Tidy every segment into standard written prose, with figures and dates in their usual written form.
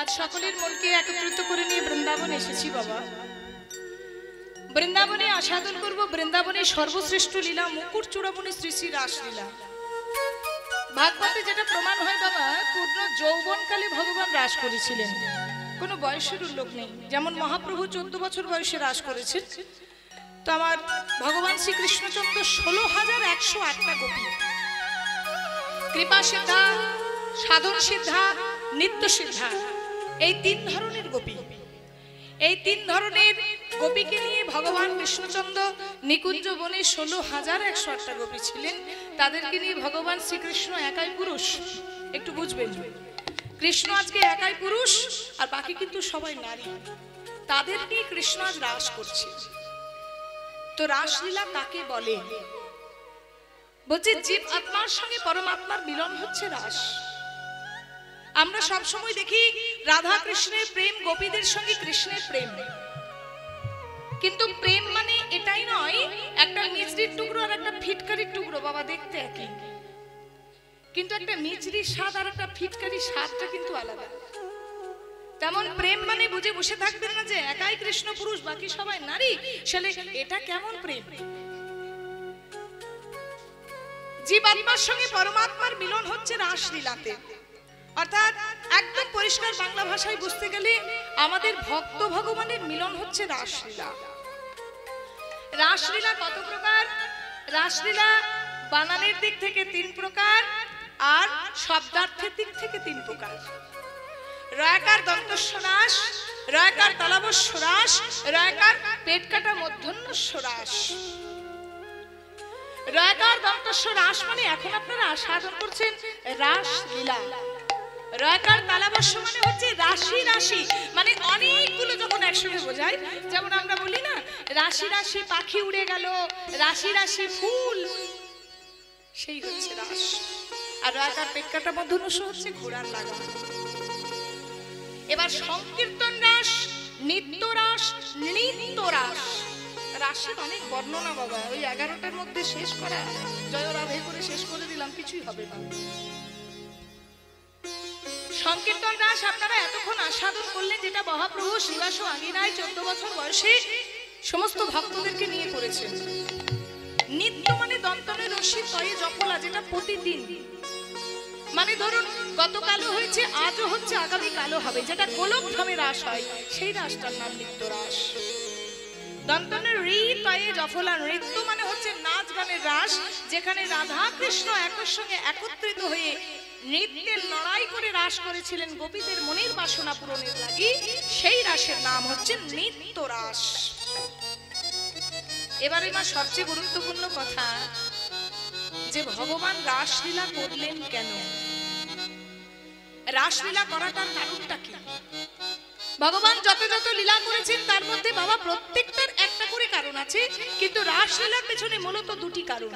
আজ সকলের মনকে একত্রিত করে নিয়ে বৃন্দাবন এসেছি বাবা। বৃন্দাবনে আস্বাদন করব বৃন্দাবনের সর্বশ্রেষ্ঠ লীলা মুকুট চূড়ামণি শ্রী শ্রী রাসলীলা। ভাগবতে যেটা প্রমাণ হয় বাবা, পূর্ণ যৌবনকালে ভগবান রাস করেছিলেন, কোনো বয়সের উল্লেখ নেই। যেমন মহাপ্রভু 14 বছর বয়সে রাস করেছেন, তো আমার ভগবান শ্রীকৃষ্ণচন্দ্র 16,108টা গোপী, কৃপা সিদ্ধা, সাধন সিদ্ধা, নিত্য সিদ্ধা, এই 3 ধরনের গোপী, এই 3 ধরনের গোপীকে নিয়ে ভগবান কৃষ্ণচন্দ্র নিকুঞ্জ বনে 16,108টা গোপী ছিলেন। তাদেরকে নিয়ে ভগবান শ্রীকৃষ্ণ একাই পুরুষ। একটু বুঝবেন, কৃষ্ণ আজকে একাই পুরুষ আর বাকি কিন্তু সবাই নারী। তাদের নিয়ে কৃষ্ণ আজ রাস করছে। তো রাসলীলা কাকে বলে? বলছে জীব আত্মার সঙ্গে পরমাত্মার মিলন হচ্ছে রাস। আমরা সব সময় দেখি রাধা কৃষ্ণের প্রেম, গোপীদের সঙ্গে কৃষ্ণের প্রেম, কিন্তু প্রেম মানে এটাই নয় একটা মিছরির টুকরো আর একটা ফিটকারির টুকরো বাবা, দেখতে একই, কিন্তু একটা মিছরির স্বাদ আর একটা ফিটকারির স্বাদটা কিন্তু আলাদা। তেমন প্রেম মানে বুঝে বসে থাকবেন না যে একাই কৃষ্ণ পুরুষ বাকি সবাই নারী, শালে এটা কেমন প্রেম? জীবাত্মার সঙ্গে পরমাত্মার মিলন হচ্ছে রাসলীলাতে। অর্থাৎ একদম পরিষ্কার বাংলা ভাষায় বুঝতে গেলে আমাদের ভক্ত ভগবানের মিলন হচ্ছে রাসলীলা। রাসলীলা কত প্রকার? রাসলীলা বানানের দিক থেকে 3 প্রকার আর শব্দার্থের দিক থেকে 3 প্রকার। রয়াকার দন্তস্ব রাস, রয়াকার তালবস্য রাস, রয়াকার পেট কাটা মধ্যন্নস্ব রাস। রয়াকার দন্তস্ব রাস মানে এখন আপনারা আস্বাদন করছেন রাসলীলা। রয়াকার তালবস্য মানে হচ্ছে রাশি রাশি, মানে অনেকগুলো যখন একসঙ্গে বোঝায়, যেমন আমরা বলি না রাশি রাশি পাখি উড়ে গেল, রাশি রাশি ফুল, সেই হচ্ছে রাস। আর রয়াকার পেট কাটা মধ্যন্নস্ব হচ্ছে ঘোড়ার লাগা। এবার সংকীর্তন রাস, নিত্য রাস, নৃত্য রাস। রাসের অনেক বর্ণনা বাবা, ওই 11টার মধ্যে শেষ করা, জয় রাধে করে শেষ করে দিলাম, কিছুই হবে না। সংকীর্তন রাস আপনারা এতক্ষণ আস্বাদন করলেন, যেটা মহাপ্রভু শ্রীবাস আঙিনায় 14 বছর বয়সে সমস্ত ভক্তদেরকে নিয়ে করেছেন। নিত্য মানে দন্তনের রশ্মি তয়ে জপলা, যেটা প্রতিদিন, মানে ধরুন গতকালও হয়েছে, আজও হচ্ছে, আগামী কালও হবে, যেটা গোলক ধামে রাস হয়, সেই রাসটার নাম নিত্য রাস। দন্তনের রি তয়ে জফলা, নৃত্য মানে হচ্ছে নাচ গানের রাস, যেখানে রাধা কৃষ্ণ একর সঙ্গে একত্রিত হয়ে নৃত্যের লড়াই করে রাস করেছিলেন গোপীদের মনের বাসনা পূরণের লাগি, সেই রাসের নাম হচ্ছে নিত্য রাস। এবারে মা সবচেয়ে গুরুত্বপূর্ণ কথা, যে ভগবান রাসলীলা করলেন কেন? রাসলীলা করাটার কারণটা কি? ভগবান যত যত লীলা করেছেন তার মধ্যে বাবা প্রত্যেকটার একটা করে কারণ আছে, কিন্তু রাসলীলার পেছনে মূলত 2টি কারণ।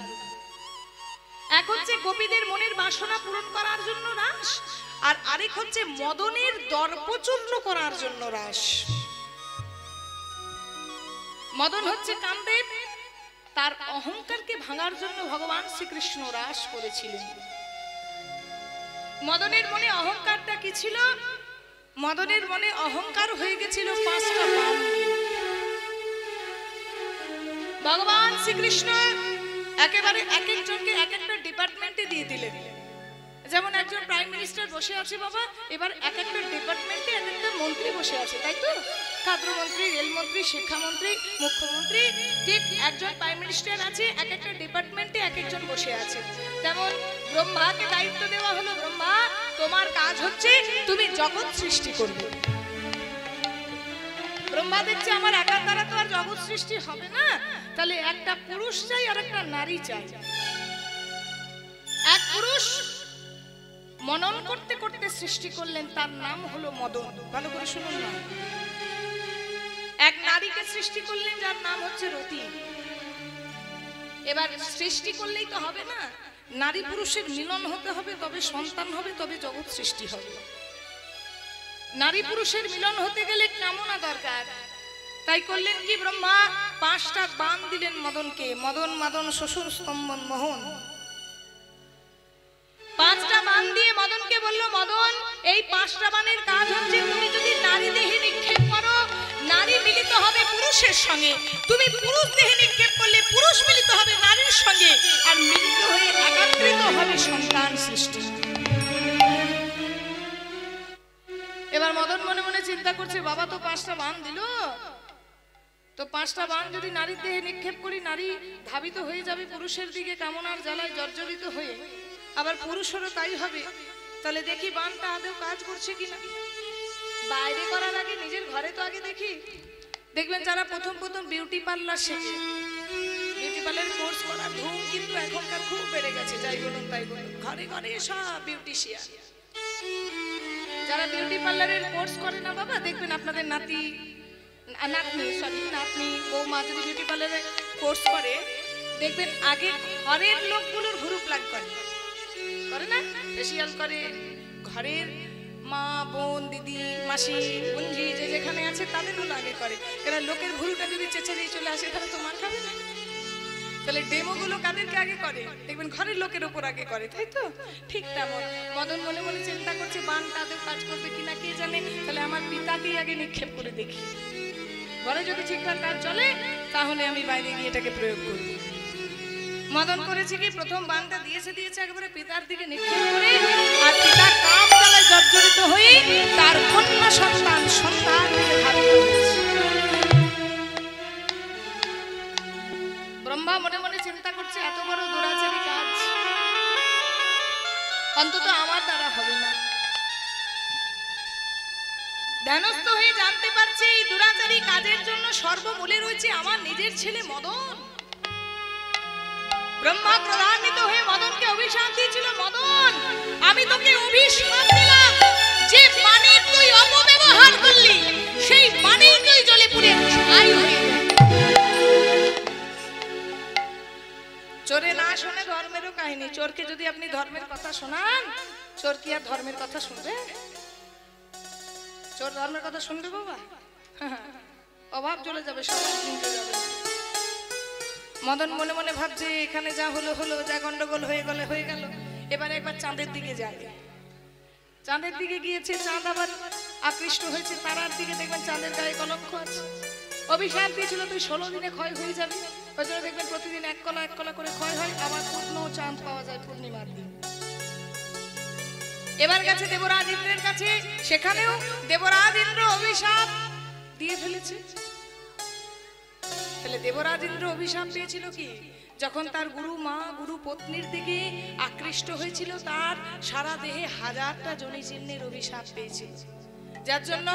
এক হচ্ছে গোপীদের মনের বাসনা পূরণ করার জন্য রাস, আর আরেক হচ্ছে মদনের দর্পচূর্ণ করার জন্য রাস। মদন হচ্ছে কামদেব, তার অহংকারকে ভাঙার জন্য ভগবান শ্রীকৃষ্ণ রাস করেছিলেন। মদনের মনে অহংকারটা কি ছিল? মদনের মনে অহংকার হয়ে গেছিল 5টা বান। ভগবান শ্রীকৃষ্ণ একেবারে এক একজনকে এক একটা ডিপার্টমেন্টে দিয়ে দিলেন। যেমন একজন প্রাইম মিনিস্টার বসে আছে বাবা, এবার এক একটা ডিপার্টমেন্টে এক একটা মন্ত্রী বসে আছে, তাই তো? খাদ্যমন্ত্রী, রেলমন্ত্রী, শিক্ষামন্ত্রী, মুখ্যমন্ত্রী, ঠিক একজন প্রাইম মিনিস্টার আছে, এক একটা ডিপার্টমেন্টে এক একজন বসে আছে। যেমন ব্রহ্মাকে দায়িত্ব দেওয়া হলো, ব্রহ্মা তোমার কাজ হচ্ছে তুমি জগৎ সৃষ্টি করবে। ব্রহ্মা দেখছে আমার একার দ্বারা তো আর জগৎ সৃষ্টি হবে না, তাহলে একটা পুরুষ চাই আর একটা নারী চাই। এক পুরুষ মনন করতে করতে সৃষ্টি করলেন, তার নাম হলো মদন। ভালো করে শুনুন না। এক নারীকে সৃষ্টি করলেন, যার নাম হচ্ছে রতি। এবার সৃষ্টি করলেই তো হবে না, নারী পুরুষের মিলন হতে হবে, তবে সন্তান হবে, তবে জগৎ সৃষ্টি হবে। নারী পুরুষের মিলন হতে গেলে কামনা দরকার, তাই করলেন কি ব্রহ্মা? 5টা বান দিলেন মদনকে। মদন মাদন শ্বশুর স্তম্ভন মোহন। 5টা বান দিয়ে মদনকে বলল, মদন এই 5টা বানের কাজ হচ্ছে তুমি পুরুষের সঙ্গে, তুমি পুরুষ দেহে নিক্ষেপ করলে পুরুষ মিলিত হবে নারীর সঙ্গে, আর মিলিত হয়ে একাত্রিত হবে সন্তান সৃষ্টি। এবার মদন মনে মনে চিন্তা করছে, বাবা তো 5টা বাণ দিল, তো 5টা বাণ যদি নারীর দেহে নিক্ষেপ করি, নারী ধাবিত হয়ে যাবে পুরুষের দিকে কামনার জ্বালায় জর্জরিত হয়ে, আবার পুরুষেরও তাই হবে। তাহলে দেখি বাণটা আদৌ কাজ করছে কিনা। বাইরে করার আগে নিজের ঘরে তো আগে দেখি। দেখবেন যারা প্রথম বিউটি পার্লার শেখে, বিউটি পার্লার কোর্স করার ধুম কিন্তু এখনকার খুব বেড়ে গেছে, যাই বলুন তাই বলুন, ঘরে ঘরে সব বিউটিশিয়ান। যারা বিউটি পার্লারের কোর্স করে না বাবা, দেখবেন আপনাদের নাতনি বৌমা যদি বিউটি পার্লারের কোর্স করে, দেখবেন আগে ঘরের লোকগুলোর ভুরু প্লাগ করে না, ফেসিয়াল করে, ঘরের মা বোন দিদি মাসি বন্ধি যে যেখানে আছে তাদেরগুলো আগে করে। কারণ লোকের ভুরুটা যদি চেঁচে দিয়ে চলে আসে তাহলে তো মার খাবে না। তাহলে ডেমোগুলো কাদেরকে আগে করে, দেখবেন ঘরের লোকের উপর আগে করে, তাই তো? ঠিক তেমন মদন মনে মনে চিন্তা করছে, বাণ তাদের কাজ করবে কিনা কে জানে, তাহলে আমার পিতাকেই আগে নিক্ষেপ করে দেখি, ঘরে যদি ঠিকঠাক কাজ চলে তাহলে আমি বাইরে গিয়ে এটাকে প্রয়োগ করব। মদন করেছে কি, প্রথম বাণটা দিয়েছে একেবারে পিতার দিকে নিক্ষেপ করে, আর পিতা কাম জ্বালায় জর্জরিত হয়ে তার কন্যা সন্তান সন্তান ধারিত হয়েছে। ব্রহ্মা মনে মনে চিন্তা করছে, এত বড় দুরাচারী কাজ অন্তত আমার দ্বারা হবে না। ধ্যানস্থ হয়ে জানতে পারছে এই দুরাচারী কাজের জন্য সর্বমূলে রয়েছে আমার নিজের ছেলে মদন। ব্রহ্মা ক্রোধান্বিত হয়ে মদনকে অভিশাপ দিয়েছিল, মদন আমি তোকে অভিশাপ দিলাম যে বাণীর তুই অপব্যবহার করলি, সেই বাণী তুই জ্বলে পুড়ে ছাই হয়ে যাবে। চোরে না শোনে ধর্মেরও কাহিনী। চোরকে যদি আপনি ধর্মের কথা শোনান, চোর কি আর ধর্মের কথা শুনবে? চোর ধর্মের কথা শুনবে বাবা? অভাব চলে যাবে, সব কিনতে যাবে। মদন মনে মনে ভাবছে, এখানে যা হলো হলো, যা গন্ডগোল হয়ে গেল, এবার একবার চাঁদের দিকে যায়। চাঁদের দিকে গিয়েছে, চাঁদ আবার আকৃষ্ট হয়েছে তারার দিকে, দেখবেন চাঁদের গায়ে কলঙ্ক আছে। অভিশাপ দিয়েছিল তুই 16 দিনে ক্ষয় হয়ে যাবে, ওই জন্য দেখবেন প্রতিদিন এক কলা করে ক্ষয় হয়, আবার পূর্ণ চাঁদ পাওয়া যায় পূর্ণিমার দিন। এবার গেছে দেবরাজ ইন্দ্রের কাছে, সেখানেও দেবরাজ ইন্দ্র অভিশাপ দিয়ে ফেলেছে। তাহলে দেবরাজ ইন্দ্র অভিশাপ পেয়েছিল কি, যখন তার গুরু মা গুরু পত্নীর দিকে আকৃষ্ট হয়েছিল, তার সারা দেহে 1000টা যোনি চিহ্নের অভিশাপ পেয়েছিল, যার জন্য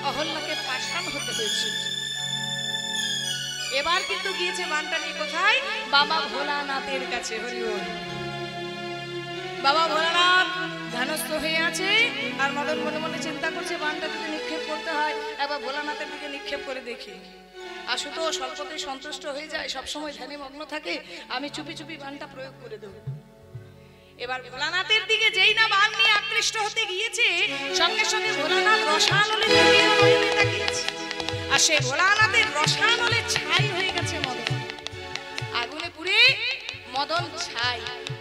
অহল্যাকে পাষাণ হতে হয়েছিল। এবার কিন্তু গিয়েছে বাণটা নিয়ে কোথায়? বাবা ভোলানাথের কাছে। হরি বল। বাবা ভোলানাথ ধ্যানস্থ হয়ে আছে, আর মদন মনে মনে চিন্তা করছে, বাণটা যদি নিক্ষেপ করতে হয় একবার ভোলানাথের দিকে নিক্ষেপ করে দেখি। আশুতো স্বল্পতে সন্তুষ্ট হয়ে যায়, সবসময় ধ্যানে মগ্ন থাকে, আমি চুপি চুপি বাণটা প্রয়োগ করে দেব। এবার ভোলানাথের দিকে যেই না বাণ নিয়ে আকৃষ্ট হতে গিয়েছে, সঙ্গে সঙ্গে ভোলানাথ রসানলে তাকিয়েছে, আর সেই ভোলানাথের রসানলে ছাই হয়ে গেছে মদন, আগুনে পুড়ে মদন ছাই।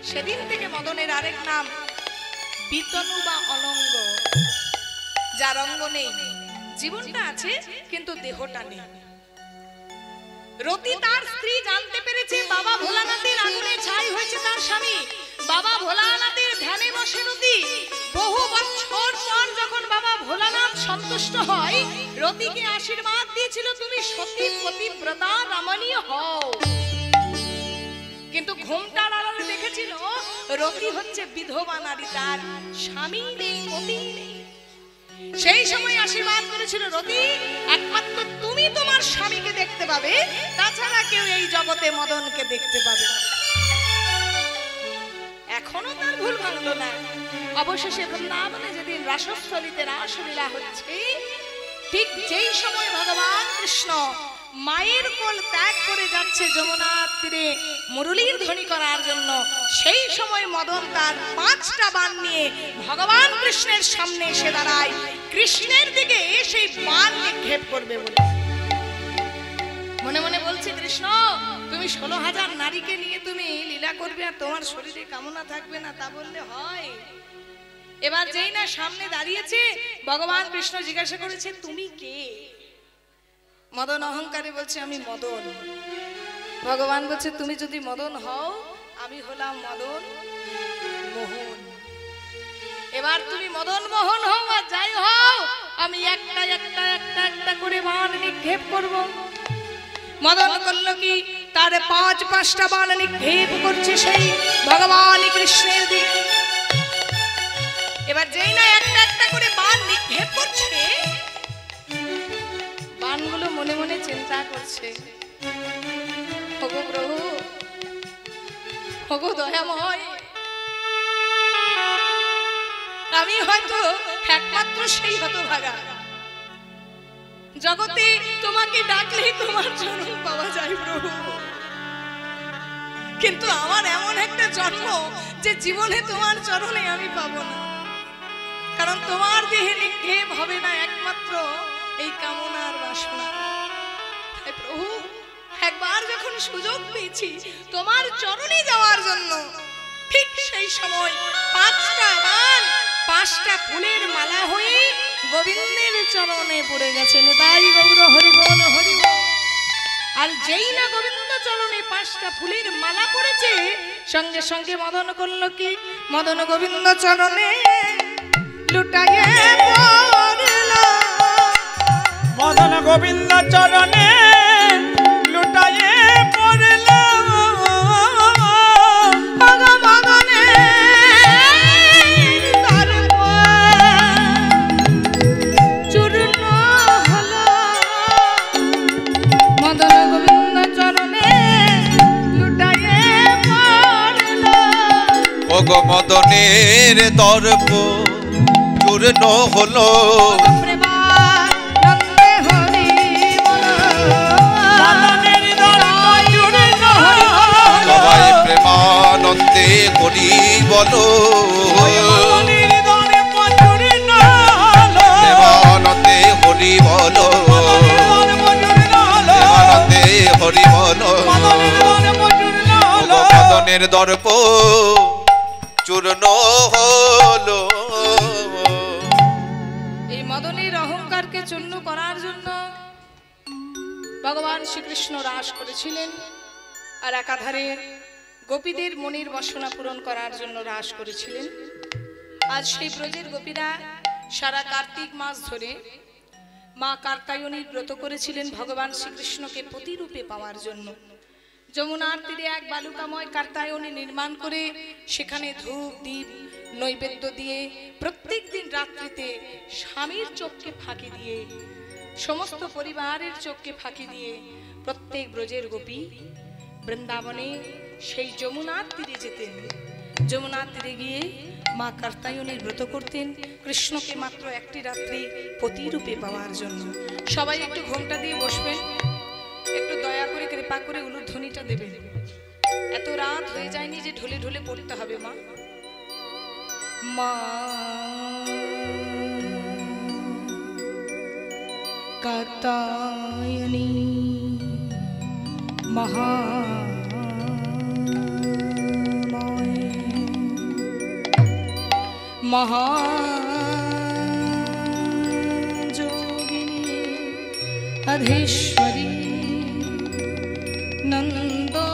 সেদিন থেকে মদনের আরেক নাম বিতনু বা অলঙ্গ, যার অঙ্গ নেই, জীবনটা আছে কিন্তু দেহটা নেই। রতি তার স্ত্রী জানতে পেরেছে বাবা ভোলানাথের আগুনে ছাই হয়েছে তার স্বামী। বাবা ভোলানাথের ধ্যানে বসে রতি বহু বছর পর যখন বাবা ভোলানাথ সন্তুষ্ট হয়, রতিকে আশীর্বাদ দিয়েছিল, তুমি সতী পতিব্রতা রমণীয় হও। কিন্তু ঘুমটার আড়ালে দেখেছিল রতি হচ্ছে বিধবা নারী, তার স্বামী নেই, পতি নেই। সেই সময় আশীর্বাদ করেছিল, রতি একমাত্র তুমি তোমার স্বামীকে দেখতে পাবে, তাছাড়া কেউ এই জগতে মদনকে দেখতে পাবে না। এখনো তার ভুল ভাঙলো না। অবশেষে বৃন্দাবনে যেদিন রাসস্থলীতে রাসলীলা হচ্ছে, ঠিক যেই সময় ভগবান কৃষ্ণ মায়ের কোল ত্যাগ করে যাচ্ছে যমুনার তীরে মুরলীর ধ্বনি করার জন্য, সেই সময় মদন তার 5টা বাণ নিয়ে ভগবান কৃষ্ণের সামনে এসে দাঁড়ায়, কৃষ্ণের দিকে সেই বাণ নিক্ষেপ করবে বলে। মনে মনে বলছে, কৃষ্ণ তুমি 16,000 নারীকে নিয়ে তুমি লীলা করবে আর তোমার শরীরে কামনা থাকবে না, তা বললে হয়? এবার যেই না সামনে দাঁড়িয়েছে, ভগবান কৃষ্ণ জিজ্ঞাসা করেছে, তুমি কে? মদন অহংকারে বলছে আমি মদন। ভগবান বলছে তুমি যদি মদন হও আমি হলাম মদন মোহন। এবার তুমি মদন মোহন হও আর যাই হও, আমি একটা একটা একটা একটা করে বাণ নিক্ষেপ করব। মদন করল কি, তার 5-5টা বাণ নিক্ষেপ করছে সেই ভগবান কৃষ্ণের দিকে। এবার যেই না একটা একটা করে বাণ নিক্ষেপ করছে, বাণগুলো মনে মনে চিন্তা করছে, ওগো প্রভু, ওগো দয়াময়, আমি হয়তো একমাত্র সেই হতভাগা, জগতে তোমাকে ডাকলেই তোমার চরণ পাওয়া যায় প্রভু, কিন্তু আমার এমন একটা জন্ম যে জীবনে তোমার চরণে আমি পাবো না, কারণ তোমার দেহে নিক্ষেপ হবে না একমাত্র এই কামনার বাসনা। তাই প্রভু, একবার যখন সুযোগ পেয়েছি তোমার চরণে যাওয়ার জন্য, ঠিক সেই সময় 5টা বাণ 5টা ফুলের মালা হয়ে গোবিন্দের চরণে পড়ে গেছে। তাই গৌর হরি বল হরি বল। আর যেই না গোবিন্দ চরণে 5টা ফুলের মালা পড়েছে, সঙ্গে সঙ্গে মদন করলো কি, মদন গোবিন্দ চরণে লুটাইয়ে পড়ল। মদন গোবিন্দ চরণে লুটাইয়ে পড়ল। মদনে চূর্ণ হলো, মদন গোবিন্দ চরণে লুটাইয়ে পড়ল। ওগো মদনের দর্প চূর্ণ হলো, প্রেমানন্দে হরি বল। মদনের দর্প চূর্ণ হলো। সবাই প্রেমানন্দে হরি বলো, মদনের দর্প চূর্ণ হলো। প্রেমানন্দে হরি বলো, প্রেমানন্দে হরি বলো। ওগো মদনের দর্প চূর্ণ হলো। এই মদনের অহংকারকে চূর্ণ করার জন্য ভগবান শ্রীকৃষ্ণ রাস করেছিলেন, আর একাধারে গোপীদের মনের বাসনা পূরণ করার জন্য রাস করেছিলেন। আজ সেই ব্রজের গোপীরা সারা কার্তিক মাস ধরে মা কার্তায়নীর ব্রত করেছিলেন ভগবান শ্রীকৃষ্ণকে প্রতিরূপে পাওয়ার জন্য। যমুনার তীরে এক বালুকাময় কার্তায়নী নির্মাণ করে সেখানে ধূপ দীপ নৈবেদ্য দিয়ে প্রত্যেক দিন রাত্রিতে স্বামীর চোখকে ফাঁকি দিয়ে, সমস্ত পরিবারের চোখকে ফাঁকি দিয়ে প্রত্যেক ব্রজের গোপী বৃন্দাবনে সেই যমুনার তীরে যেতেন। যমুনার তীরে গিয়ে মা কার্তায়নীর ব্রত করতেন কৃষ্ণকে মাত্র একটি রাত্রি প্রতিরূপে পাওয়ার জন্য। সবাই একটু ঘোমটা দিয়ে বসবেন, একটু দয়া করে কৃপা করে উলুধ্বনিটা দেবেন। এত রাত হয়ে যায়নি যে ঢলে ঢলে পড়তে হবে। মা মা কার্তায়নী মহাযোগিনী अधीश्वरी नंदो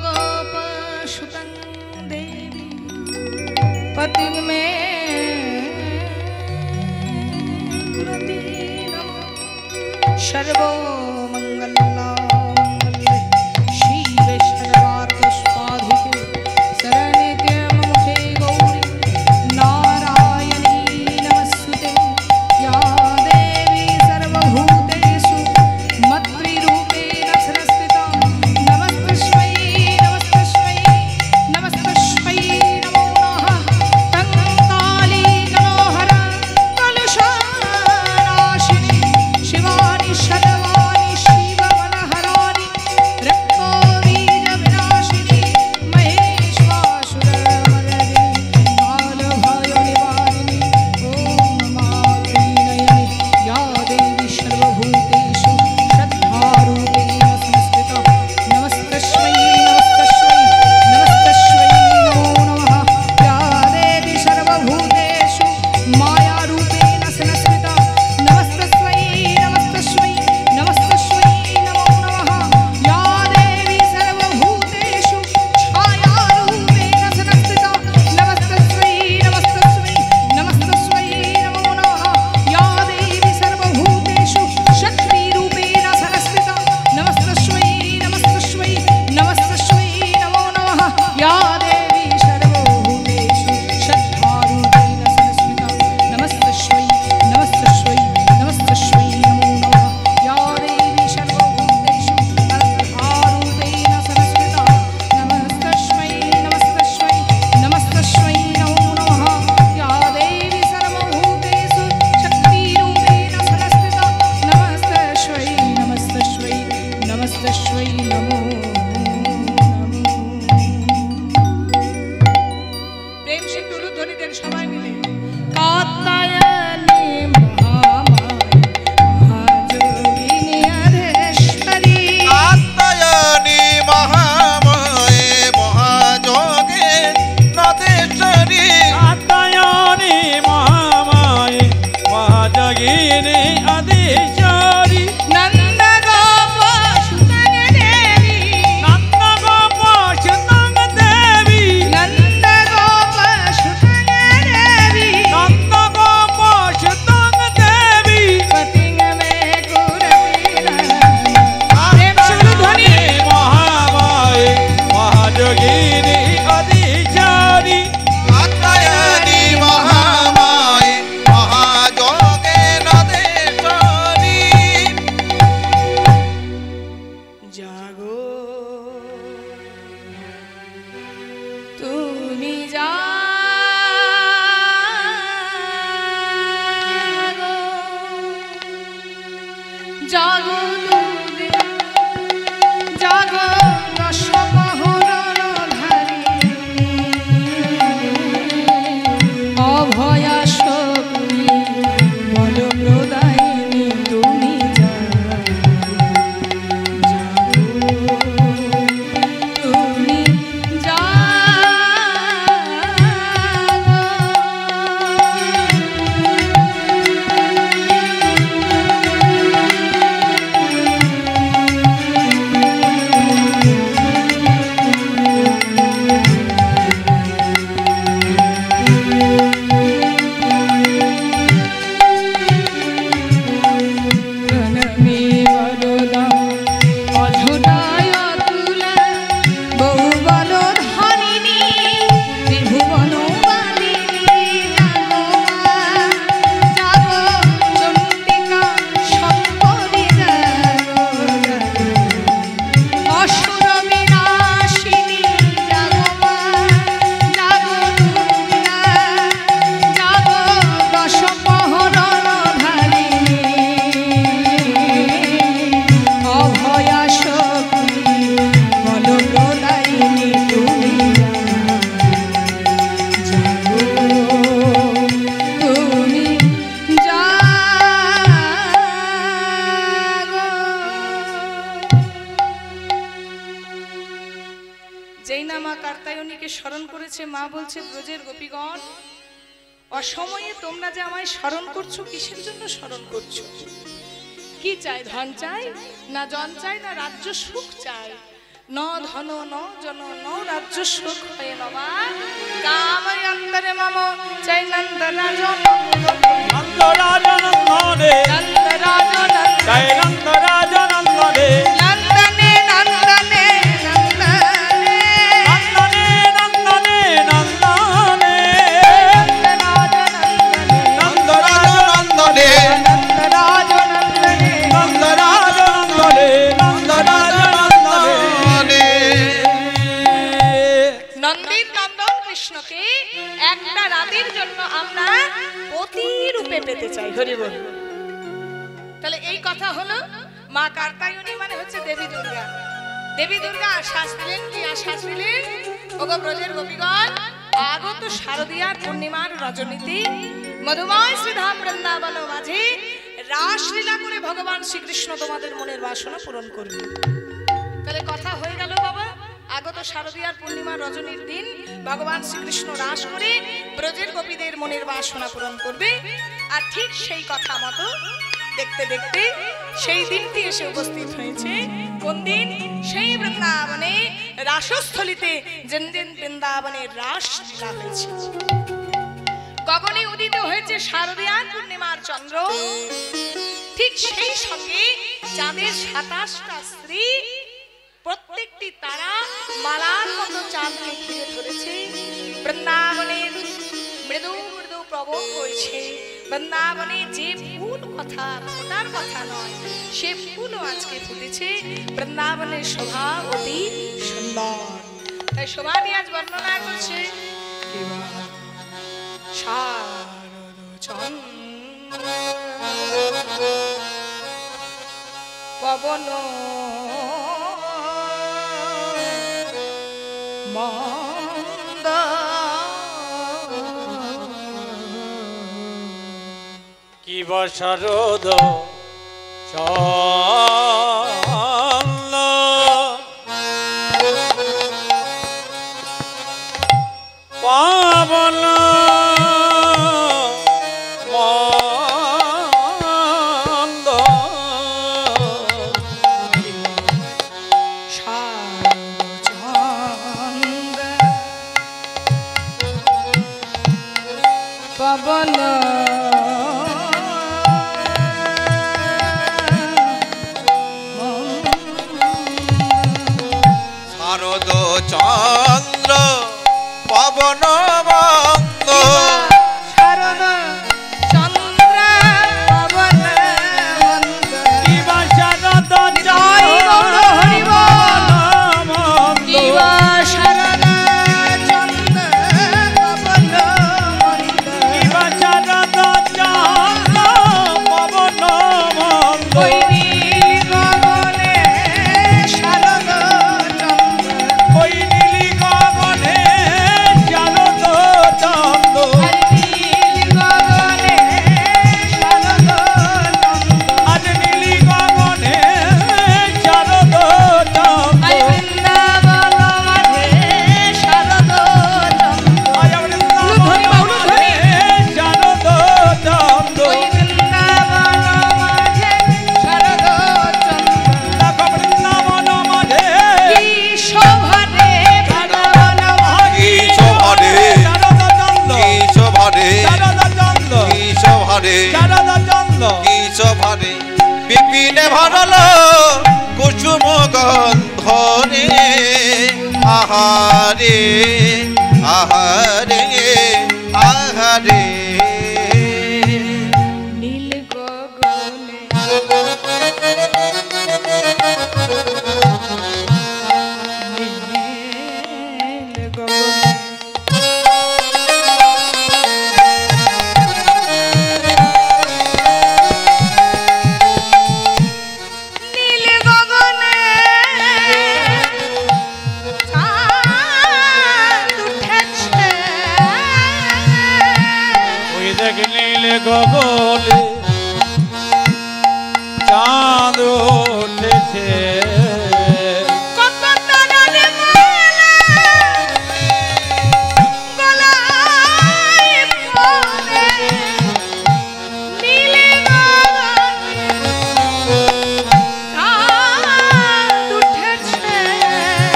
गोपसुतं देवी पति में कृति नमः सर्वो मंगलमांगल्ये शिवे सर्वार्थसाधिके शरण्ये मुखे गौरी नारायणी नमस्ते या देवी सर्वभूतेषु मत्रिरूपेण संस्थिता नमस्तस्मै नमस्तस्मै नमस्तस्मै नमो नमः तं काली मनोहर कलुषनाशिनी शिवानि सर्वाणि মহাযোগিনী আদিচারি নন্দ গোপ সুতং দেবী নন্দ গোপ সুতং দেবী নন্দ গোপ সুতং দেবী নন্দ গোপ সুতং দেবী পতিং মে কুরবীরা প্রেম সুরধ্বনি মহামায়ে মহাযোগিনী আদিচারি কাত্যায়নী মহামায়ে মহাযোগেন দেশানি। জাগো তুমি জাগো জাগো তুমি জাগো দশমহরণধারী অভয়া শক্তি বলপ্রদায়িনী তুমি তুমি প্রণমী বরদা অধুনায় তুলা বহু বল ধারিণী ত্রিভুবন বাদিনী জাগো মা জাগো চণ্ডিকা শঙ্করী জাগো জাগো অসুর বিনাশিনী জাগো মা জাগো দুর্গা জাগো দশমহরণধারিণী অভয়া শক্তি বলপ্রদায়িনী তুমি জাগো তুমি জাগো। যেই না মা কার্তায়নীকে স্মরণ করেছে, মা বলছে ব্রজের গোপীগণ অসময়ে তোমরা যে আমায় স্মরণ করছো, কিসের জন্য স্মরণ করছো? কি চাই? ধন চাই না জন চাই না রাজ্য সুখ চাই? ন ধন ন জন ন রাজ্য সুখ হয়ে নমা কাময় অন্তরে মম চাই নন্দরাজ নন্দরাজ নন্দনে নন্দরাজ জয় নন্দরাজ নন্দনে নন্দনে নন্দনে নন্দনে নন্দনে নন্দনে নন্দনে নন্দরাজ নন্দনে নন্দরাজ নন্দনে নন্দরাজ নন্দরাজ নন্দনে নন্দনে নন্দরাজ নন্দনে নন্দীর নন্দন কৃষ্ণকে একটা রাতের জন্য আমরা পতি রূপে পেতে চাই। হরি বল। তাহলে এই কথা হলো মা কার্তায়নী মানে হচ্ছে দেবী দুর্গা। দেবী দুর্গা আশ্বাস দিলেন, কি আশ্বাস দিলেন? ওগো ব্রজের গোপীগণ, আগত শারদীয়ার পূর্ণিমার রজনীতে মধুময় শ্রীধাম বৃন্দাবন মাঝে রাসলীলা করে ভগবান শ্রীকৃষ্ণ তোমাদের মনের বাসনা পূরণ করবে। তাহলে কথা হয়ে গেল বাবা, আগত শারদীয়ার পূর্ণিমার রজনীর দিন ভগবান শ্রীকৃষ্ণ রাস করে ব্রজের গোপীদের মনের বাসনা পূরণ করবে। আর ঠিক সেই কথা মতো দেখতে দেখতে সেই দিনটি এসে উপস্থিত হয়েছে। কোন দিন? সেই বৃন্দাবনে রাসস্থলিতে যেন দিন বৃন্দাবনে রাস লীলা হয়েছে। গগনে উদিত হয়েছে শারদীয়ার পূর্ণিমার চন্দ্র। ঠিক সেই সঙ্গে চাঁদের 27টা স্ত্রী, প্রত্যেকটি তারা মালার মতো চাঁদকে ঘিরে ধরেছে। বৃন্দাবনের মৃদু মৃদু প্রবল বইছে। বৃন্দাবনে যে ফুল কথা ফোটার কথা নয়, সে ফুলও আজকে ফুটেছে। বৃন্দাবনের শোভা অতি সুন্দর। তাই শোভা নিয়ে আজ বর্ণনা করছে শারদ চন্দ্র পবন মন্দ কি বসরদ চল পাবন কি শোভারে বিপিনে ভরল কুসুম গন্ধরে আহারে আহারে আহারে নীল গগনে নীল গগনে নীল গগনে চাঁদ উঠেছে। ওই দেখ নীল গগনে চাঁদ উঠেছে কত তারার মালা গলায় পরে নীল গগনে চাঁদ উঠেছে।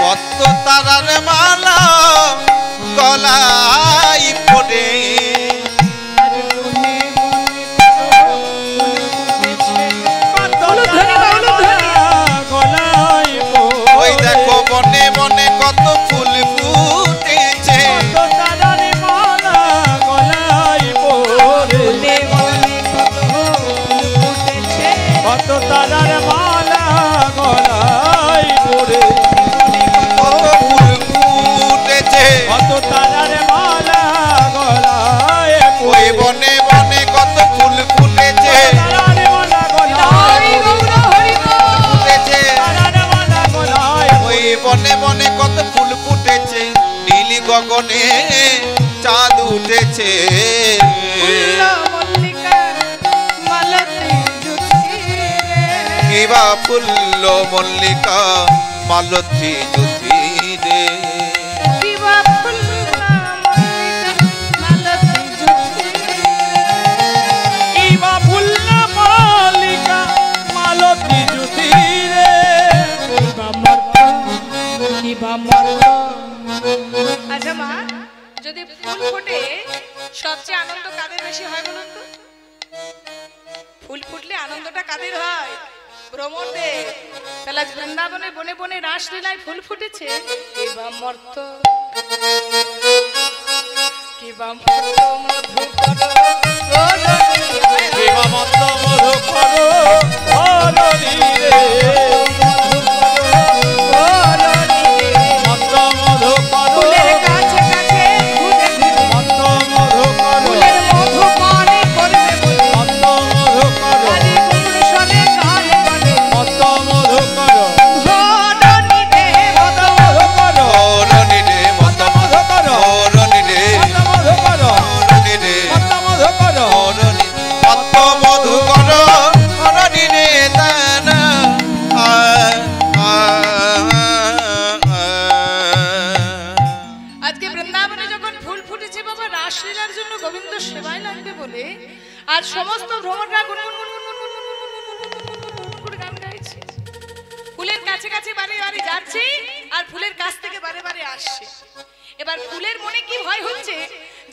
কত তারার মালা গলায় পড়ে আর মনে মনে গলায় ওই দেখো বনে বনে কত ফুল ফুটেছে কত তারার মালা গলায় পড়ে কত তারার মালা গলায় পড়ে কত ফুল ফুটেছে কত তারার মালা গলায় ওই পড়ে বনে বনে কত ফুল ফুটেছে তারার মালা গলায় ফুটেছে তারার মালা গলায় ওই বনে বনে কত ফুল ফুটেছে নীল গগনে চাঁদ উঠেছে কিবা ফুল্ল মল্লিকা মালতী জ্যোতি রে ইবা ফুল না মালিকা মালতী জ্যোতি রে আচ্ছা মা, যদি ফুল ফোটে সবচেয়ে আনন্দ কাদের বেশি হয় বলুন তো? ফুল ফুটলে আনন্দটা কাদের হয়? ভ্রমরদের। তাহলে আজ বৃন্দাবনে বনে বনে রাসলীলায় ফুল ফুটেছে। কিবা মর্ত কিবা মর্ত মধু করো ও রমণী, হায় হায়। ইবা মত মধু করো অরণি রে ও রমণী রে। মত মধু করো ফুলের কাছে কাছে ঘুরে ঘুরে মত মধু করো ফুলের মধু পানে করবে বলে মত মধু করো আরে গুণসরে গান বলে মত মধু করো ঘরণী রে মত মধু করো রনি রে মত মধু করো রনি রে মত মধু করো রনি রে মত মধু করো রনি কত মধু কর রনি রে তানা আজকে বৃন্দাবনে যখন ফুল ফুটেছে বাবা রাসলীলার জন্য গোবিন্দ সেবায় লাগবে বলে আর সমস্ত ভ্রমণরা গুনগুন গুনগুন গুনগুন গুনগুন করে গান গাইছে। ফুলের কাছে কাছে বারে বারে যাচ্ছে আর ফুলের কাছ থেকে বারে বারে আসছে। এবার ফুলের মনে কি ভয় হচ্ছে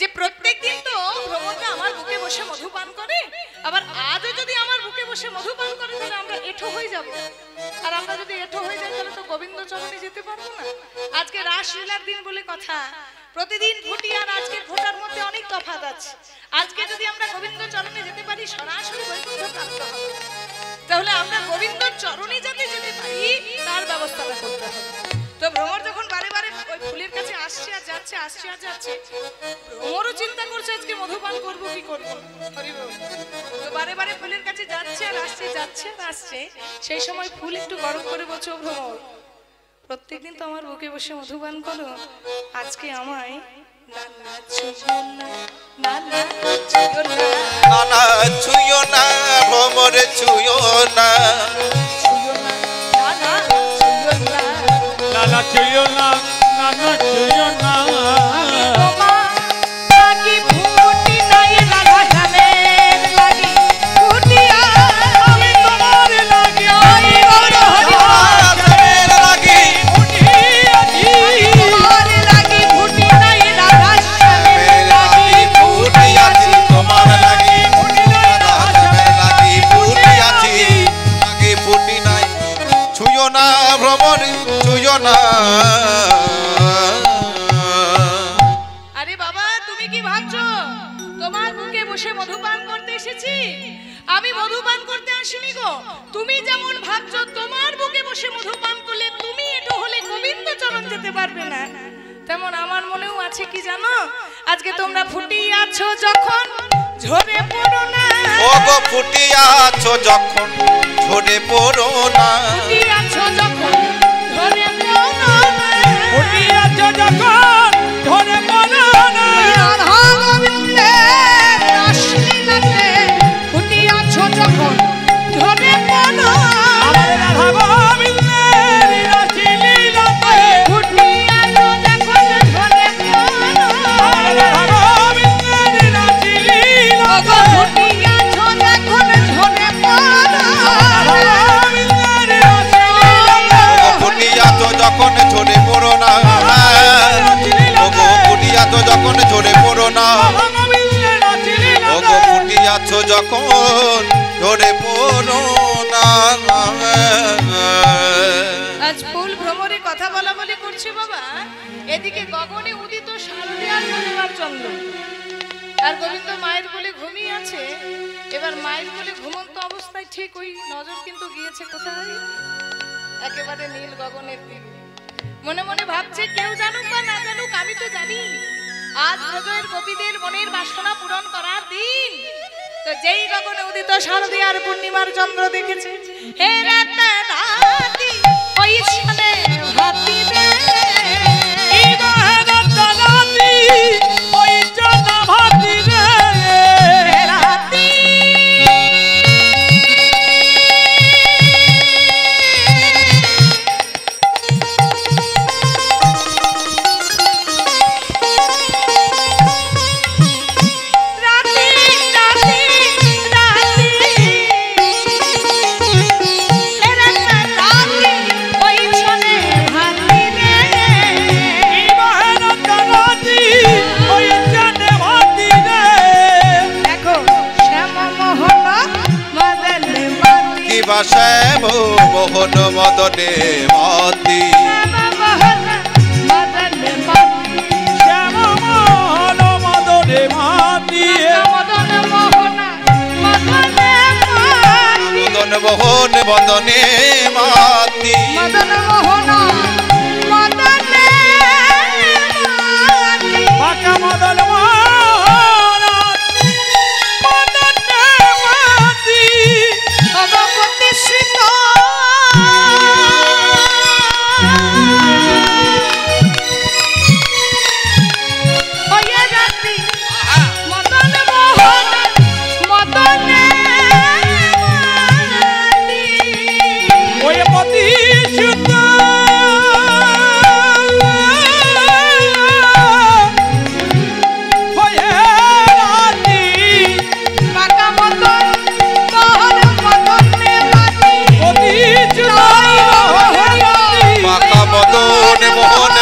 যে প্রত্যেক দিন তো ভ্রমণটা আমার বুকে বসে মধু পান করে, আবার আজও যদি আমার বুকে বসে মধু পান করে তাহলে আমরা এঁঠো হয়ে যাব। আর আমরা যদি এঁঠো হয়ে যাই তাহলে তো গোবিন্দ চরণে যেতে পারবো না। আজকে রাসলীলার দিন বলে কথা, প্রতিদিন ফুটি আর আজকে ফোটার মধ্যে অনেক তফাৎ আছে। আজকে যদি আমরা গোবিন্দ চরণে যেতে পারি সরাসরি বৈকুণ্ঠ প্রাপ্ত হব। তাহলে আমরা গোবিন্দ চরণে যাতে যেতে পারি তার ব্যবস্থাটা করতে হবে। তো ভ্রমর যখন বারে বারে ওই ফুলের কাছে আসছে আর যাচ্ছে আসছে আর যাচ্ছে, ভ্রমরও চিন্তা করছে আজকে মধুপান করবো কি করবো। হরি বল। তো বারে বারে ফুলের কাছে যাচ্ছে আর আসছে যাচ্ছে আর আসছে, সেই সময় ফুল একটু গরম করে বলছে, ও ভ্রমর প্রত্যেকদিন তো আমার বুকে বসে মধুপান করো, আজকে আমায় না না ছুঁয়ো না, না না ছুঁয়ো না, নানা ছুঁয়ো না ভ্রমরে ছুঁয়ো না ছুঁয়ো না, না না ছুঁয়ো না। নানা ছুঁয়ো না নানা ছুঁয়ো না আমি তোমার লাগি ফুটি নাই রাধা শ্যামের লাগি ফুটিয়া, আমি তোমার লাগি ওই গৌর হরি রাধার লাগি উঠিয়াছি তোমার লাগি ফুটি নাই রাধা শ্যামের লাগি ফুটিয়াছি তোমার লাগি রাধার লাগি ভ্রমণ যোজনা। আরে বাবা, তুমি কি ভাবছো তোমার বুকে বসে মধুপান করতে এসেছি? আমি মধুপান করতে আসিনি গো। তুমি যেমন ভাবছো তোমার বুকে বসে মধুপান করলে তুমি একটু হলে গোবিন্দ চরণ যেতে পারবে না, তেমন আমার মনেও আছে কি জানো, আজকে তোমরা ফুটিয়ে আছো যখন ঝরে পড়ো না। ও গো ফুটিয়ে আছো যখন ঝরে পড়ো না। ফুটিয়ে আছো যখন ঝরে পড়ো না। ফুটিয়ে আছো যখন ঝরে পড়ো না। রাধা গোবিন্দের রাসলীলাতে ফুটিয়ে আছো যখন ঝরে পড়ো। আমার রাধা গোবিন্দের রাসলীলাতে ফুটিয়ে আছো যখন ঝরে পড়ো। আমার রাধা গোবিন্দের রাসলীলাতে ফুটিয়ে আছো যখন ঝরে পড়ো। ফুটিয়ে আছো যখন ঝরে পড়ো না। ও গো ফুটিয়ে আছো যখন ঝরে পড়ো না। ও গো ফুটিয়ে আছো যখন ঝরে পড়ো না। আজ ফুল ভ্রমরে কথা বলা বলি করছি বাবা, এদিকে গগনে উদিত শারদীয়ার পূর্ণিমার চন্দ্র, আর গোবিন্দ মায়ের কোলে ঘুমিয়ে আছে। এবার মায়ের কোলে ঘুমন্ত অবস্থায় ঠিক ওই নজর কিন্তু গিয়েছে কোথায়, একেবারে নীল গগনের দিকে। মনে মনে ভাবছে কেউ জানুক বা না জানুক, আমি তো জানি আজ ব্রজের গোপীদের মনের বাসনা পূরণ করার দিন। তো যেই গগনে উদিত শারদীয়ার পূর্ণিমার চন্দ্র দেখেছে, হে রাতা রাতি ওই ছলে ভাতি রে। শ্যাম মোহন মদনে মতি। মদন মোহন মদনে মাতি। মদনে মাতি পাকা মদন মোহন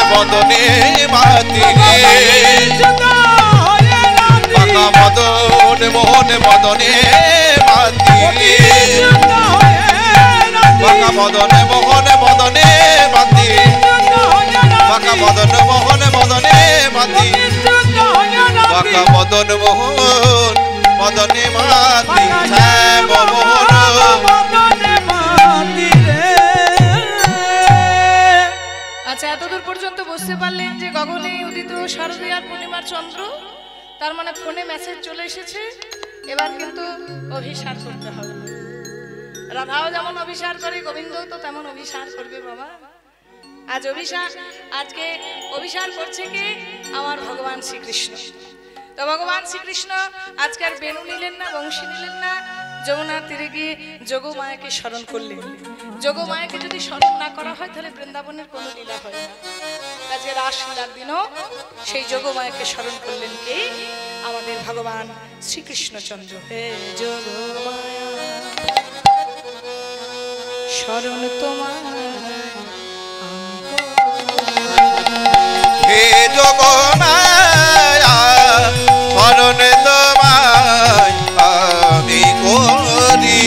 মদনে মাতি। পাকা মদনে মোহন মদনে মাতি। পাকা মদন মোহন মদনে মাতি। পাকা মদন মোহন মদনে মাতি। শ্যাম মোহন। আচ্ছা, এতদূর পর্যন্ত বুঝতে পারলেন যে গগনে উদিত শারদীয়ার পূর্ণিমার চন্দ্র, তার মানে ফোনে মেসেজ চলে এসেছে। এবার কিন্তু অভিসার করতে হবে। রাধাও যেমন অভিসার করে, গোবিন্দ তো তেমন অভিসার করবে বাবা। আজকে অভিসার করছে কে? আমার ভগবান শ্রীকৃষ্ণ। তো ভগবান শ্রীকৃষ্ণ আজকে আর বেণু নিলেন না, বংশী নিলেন না, যমুনার তীরে গিয়ে যোগমায়াকে স্মরণ করলেন। যোগমায়াকে যদি স্মরণ না করা হয় তাহলে বৃন্দাবনের কোনো লীলা হয় না। আজকে রাসলীলার দিনও সেই যোগমায়াকে স্মরণ করলেন কে? আমাদের ভগবান শ্রীকৃষ্ণচন্দ্র। হে যোগমায়া স্মরণ তোমার, হে যোগমায়া স্মরণ তোমায় আমি করি।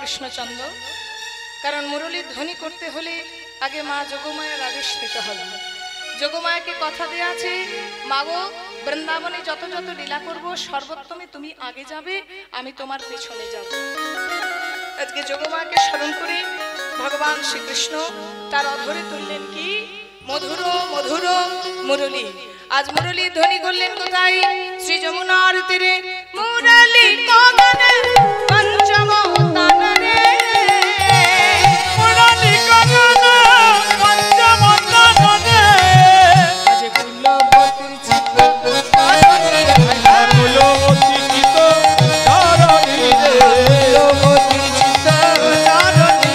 কৃষ্ণচন্দ্র, কারণ মুরলীর ধ্বনি করতে হলে আগে মা যোগমায়ার আদেশ নিতে হবে। যোগমায়াকে কথা দেয়া আছে, মাগো বৃন্দাবনে যত যত লীলা করব সর্বোত্তমে তুমি আগে যাবে, আমি তোমার পেছনে যাব। আজকে যোগমায়াকে স্মরণ করে ভগবান শ্রীকৃষ্ণ তার অধরে তুললেন কি মধুর মধুর মুরলী। আজ মুরলী ধ্বনি করলেন কোথায়? শ্রী যমুনার তীরে মুরলী কগনে পঞ্চম তানরে, মুরলী কগনে পঞ্চম তানরে। আজ কুলবতীর চিত্ত কুলবতী চিত্ত ধরণী রে, কুলবতীর চিত্ত ধরণী,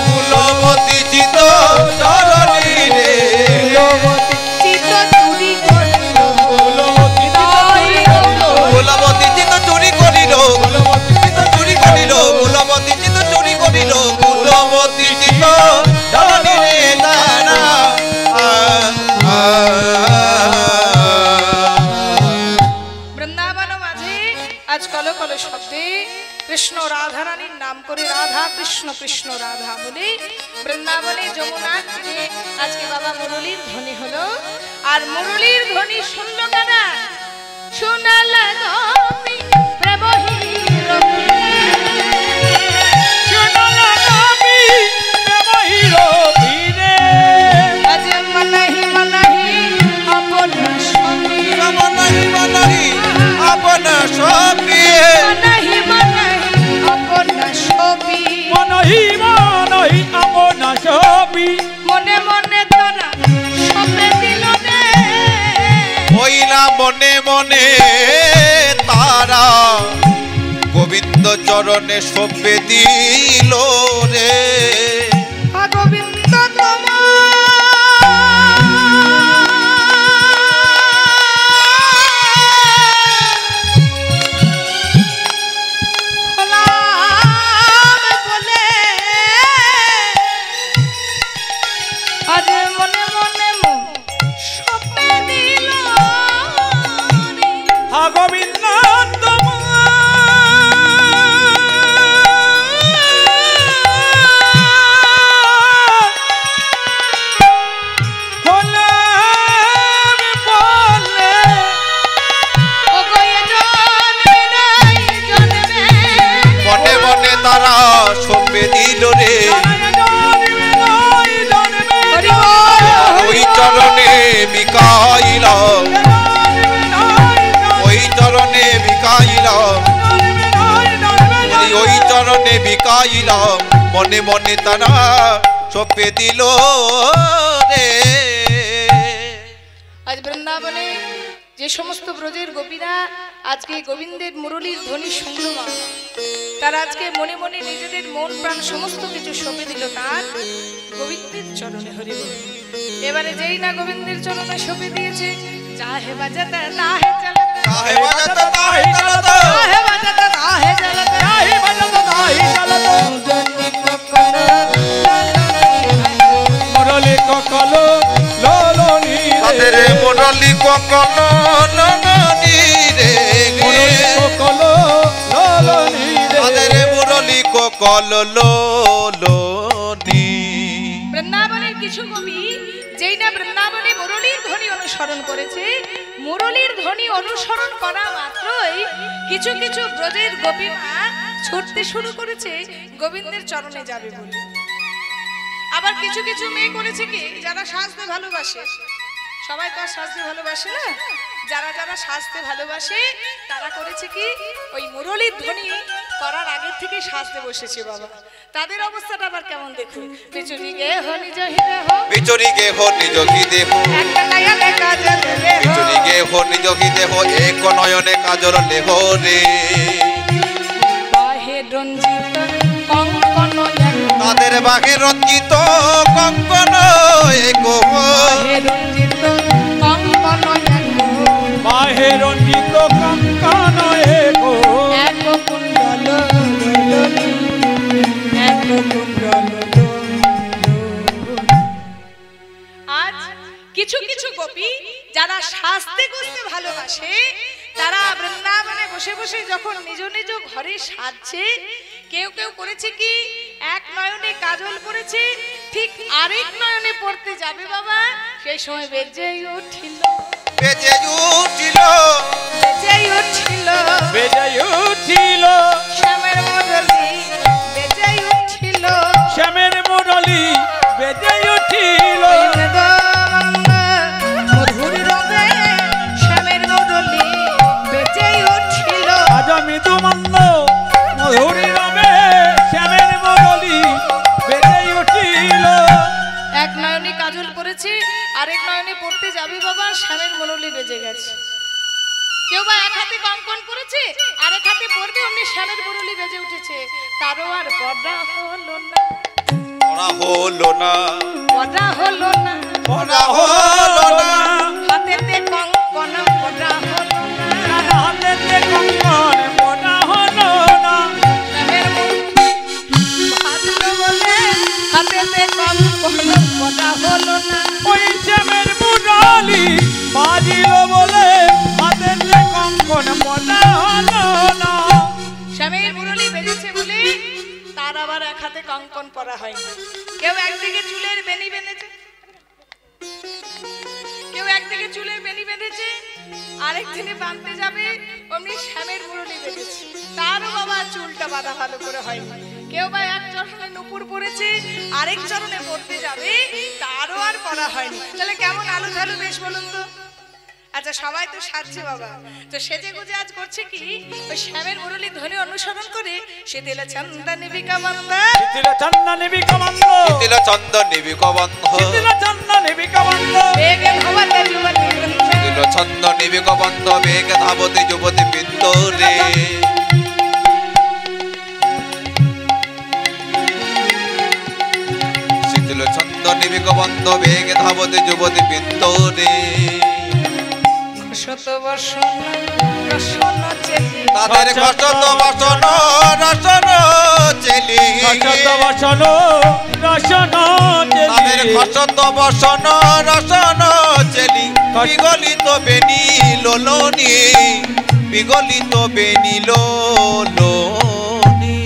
কুলবতী চিত ধরণী রে, কুলবতীর চিত্ত চুরি করিল, কুলবতী কুলবতী চিত চুরি করিল, কুলবতী চিত চুরি করিল, কুলবতী চিত চুরি করিল, কুলবতী চিত ধরণী রে দানা। বৃন্দাবন মাঝে আজ কল কল শব্দে কৃষ্ণ রাধা রানীর নাম করে রাধা কৃষ্ণ কৃষ্ণ রাধা বলে বৃন্দাবনে যমুনার তীরে আজকে বাবা মুরলীর ধ্বনি হলো। আর মুরলীর ধ্বনি শুনল কারা? শোনাল গোপী প্রেমহীর শোনালামি প্রেমহীর বীরে, আজ মনহি মনহি আপন সঙ্গী, মনহি মনহি আপন সখী, মনহি মনহি আপন সবি, মনহি মনহি আপন ছবি। মনে মনে তোরা সপে দিল রে, হইলা মনে মনে তারা গোবিন্দ চরণে সপে দিল রে। গোবিন্দ তোমার হলাম বলে আজ মনে মনে সপে দিল রে। হা গোবিন্দ মনে মনে তারা সপে দিল রে। ওই চরণে বিকাইল, ওই চরণে বিকাইল, ওই চরণে বিকাইল, মনে মনে তারা সপে দিল রে। আজ বৃন্দাবনে যে সমস্ত ব্রজের গোপীরা আজকে গোবিন্দের মুরলীর ধ্বনি শুনল মা, তারা আজকে মনে মনে নিজেদের মন প্রাণ সমস্ত কিছু সঁপে দিল তার গোবিন্দের চরণে। হরি বল। এবারে যেই না গোবিন্দের চরণে সঁপে দিয়েছে, চাহে বাজাতে তাহে চালাতে, তাহে বাজাতে তাহে চালাতে, চাহে বাজাতে তাহে চালাতে, তাহি বাজাতে তাহি চালাতে, মুরলী কখন মুরলী ককল ললনি রে, তাদের মুরলী কখন নননি রে, মুরলী ককল ললনি রে, তাদের মুরলী ককল লোলনি। বৃন্দাবনের কিছু কবি যেই না বৃন্দাবনে মুরলীর ধ্বনি অনুসরণ করেছে, মুরলীর ধ্বনি অনুসরণ করা মাত্রই কিছু কিছু ব্রজের গোপীমা ছুটতে শুরু করেছে গোবিন্দের চরণে যাবে বলে। আবার কিছু কিছু মেয়ে করেছে কি, যারা সাজতে ভালোবাসে, সবাই তো আর সাজতে ভালোবাসে না, যারা যারা সাজতে ভালোবাসে তারা করেছে কি, ওই মুরলীর ধ্বনি করার আগে থেকে সাজতে বসেছে বাবা। তাদের অবস্থাটা আবার কেমন দেখুন। বিচুরি গে হো নিজ হৃদয় হো, বিচুরি গে হো নিজ দেহ, একটা নয়নে কাজল লেহ, বিচুরি গে হো নিজ দেহ, এক নয়নে কাজল লেহ রে। বাহে রঞ্জিত কঙ্কন এক, তাদের বাঘে রঞ্জিত কঙ্কন এক, বাহে রঞ্জিত কঙ্কন এক, বাহে রঞ্জিত কঙ্কন একো, এক কুণ্ডল দোলনি, এক কুণ্ডল দোলনি। আজ কিছু কিছু গোপী যারা সাজতে গুজতে ভালোবাসে, তারা বৃন্দাবনে বসে বসে যখন নিজ নিজ ঘরে সাজছে, কেউ কেউ করেছে কি এক নয়নে কাজল পড়েছে, ঠিক আরেক নয়নে পড়তে যাবে বাবা, সেই সময় বেজে উঠিল বেজে উঠিল বেজে উঠিল বেজে উঠিল শ্যামের মুরলি, বেজে উঠিল শ্যামের মুরলি, বেজে উঠিল মধুর রবে শ্যামের মুরলি, বেজে উঠিল আজ মৃদু মন্দ মধুরী রবে শ্যামের মুরলি, বেজে উঠিল। এক নয়নে কাজল পড়েছে, আরেক নয়নে পড়তে যাবে বাবা, শ্যামের মুরলি বেজে গেছে। কেউ বা এক হাতে কঙ্কন পড়েছে, আরেক হাতে পড়বে, অমনি শ্যামের মুরলি বেজে উঠেছে, তারও আর পর্দা হলো না, পড়া হলো না, পর্দা হলো না, পড়া হলো না, হাতেতে কঙ্কন পর্দা হলো না, হাতেতে কঙ্কন মোনা হলো না, শ্যামের মুরলি ভালো বলে হাতেতে কঙ্কন পর্দা হলো না, ওই শ্যামের মুরলি বাজিল বলে হাতেতে কঙ্কন মোনা হলো না। স্বামীর মুরলি বেজেছে বলে তার আবার এক হাতে কঙ্কন পরা হয়নি। কেউ একদিকে চুলের বেনি বেঁধেছে, কেউ একদিকে চুলের বেনি বেঁধেছে, আরেক দিনে বাঁধতে যাবে, অমনি শ্যামের মুরলি বেজেছে, তারও বাবা চুলটা বাঁধা ভালো করে হয়নি। কেউ বা এক চরণে নুপুর পরেছে, আরেক চরণে পড়তে যাবে, তারও আর পরা হয়নি। তাহলে কেমন আলু ঝালু বেশ বলুন তো? আচ্ছা সবাই তো সাজছে বাবা, তো সেজে গুজে আজ করছে কি ওই শ্যামের মুরলি ধ্বনি অনুসরণ করে সে দিল চন্দন নিবিকা মন্দা, শীতল চন্দন নিবিকা বন্ধ, শীতল চন্দন নিবিকা বন্ধ, শীতল চন্দন নিবিকা বন্ধ, বেগে ভবতে যুবতী বৃন্দ, শীতল চন্দন নিবিকা বন্ধ, বেগে ধাবতে যুবতী বৃন্দ রে। শীতল চন্দন নিবিকা বন্ধ, বেগে ধাবতে যুবতী বৃন্দ রে। শত বসন রসন চেলি, তাদের ঘষত বসন রসন চেলি, শত বসন রসন তাদের ঘষত বসন রসন চেলি, বিগলিত বেনি লোলনি, বিগলিত বেনি লোলনি।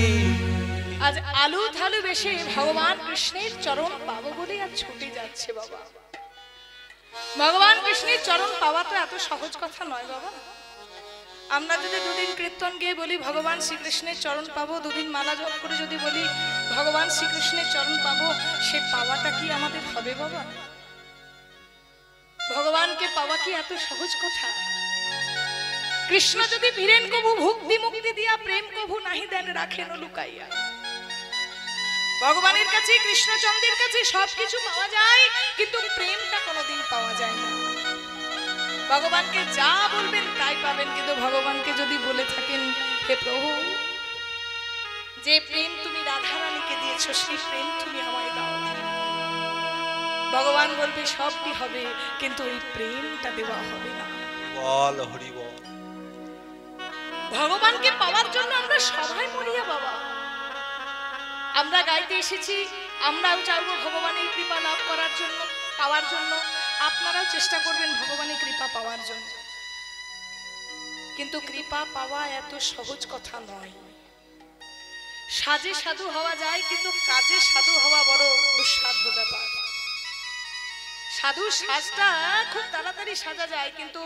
আজ আলু থালু বেশে ভগবান কৃষ্ণের চরণ পাবো বলে আজ ছুটে যাচ্ছে বাবা। ভগবান কৃষ্ণের চরণ পাওয়া তো এত সহজ কথা নয় বাবা। আমরা যদি দুদিন কীর্তন গিয়ে বলি ভগবান শ্রীকৃষ্ণের চরণ পাবো, দুদিন মালা জপ করে যদি বলি ভগবান শ্রীকৃষ্ণের চরণ পাবো, সে পাওয়াটা কি আমাদের হবে বাবা? ভগবানকে পাওয়া কি এত সহজ কথা? কৃষ্ণ যদি ভিরেন কবু ভক্তি মুক্তি দিয়া, প্রেম কবু নাহি দেন রাখেন লুকাইয়া। ভগবানের কাছে কৃষ্ণচন্দ্রের কাছে সবকিছু পাওয়া যায়, কিন্তু প্রেমটা কোনোদিন পাওয়া যায় না। ভগবানকে যা বলবেন তাই পাবেন, কিন্তু ভগবানকে যদি বলে থাকেন হে প্রভু, যে প্রেম তুমি রাধারানীকে দিয়েছো সেই প্রেম তুমি আমায় দাও, ভগবান বলবে সবটি হবে, কিন্তু ওই প্রেমটা দেওয়া হবে না। বল হরি বল। ভগবানকে পাওয়ার জন্য আমরা সবাই মরিয়া বাবা। আমরা গাইতে এসেছি, আমরাও চাইবো ভগবানের কৃপা লাভ করার জন্য, পাওয়ার জন্য। আপনারাও চেষ্টা করবেন ভগবানের কৃপা পাওয়ার জন্য, কিন্তু কৃপা পাওয়া এত সহজ কথা নয়। সাজে সাধু হওয়া যায়, কিন্তু কাজে সাধু হওয়া বড় দুঃসাধ্য ব্যাপার। সাধু সাজটা খুব তাড়াতাড়ি সাজা যায়, কিন্তু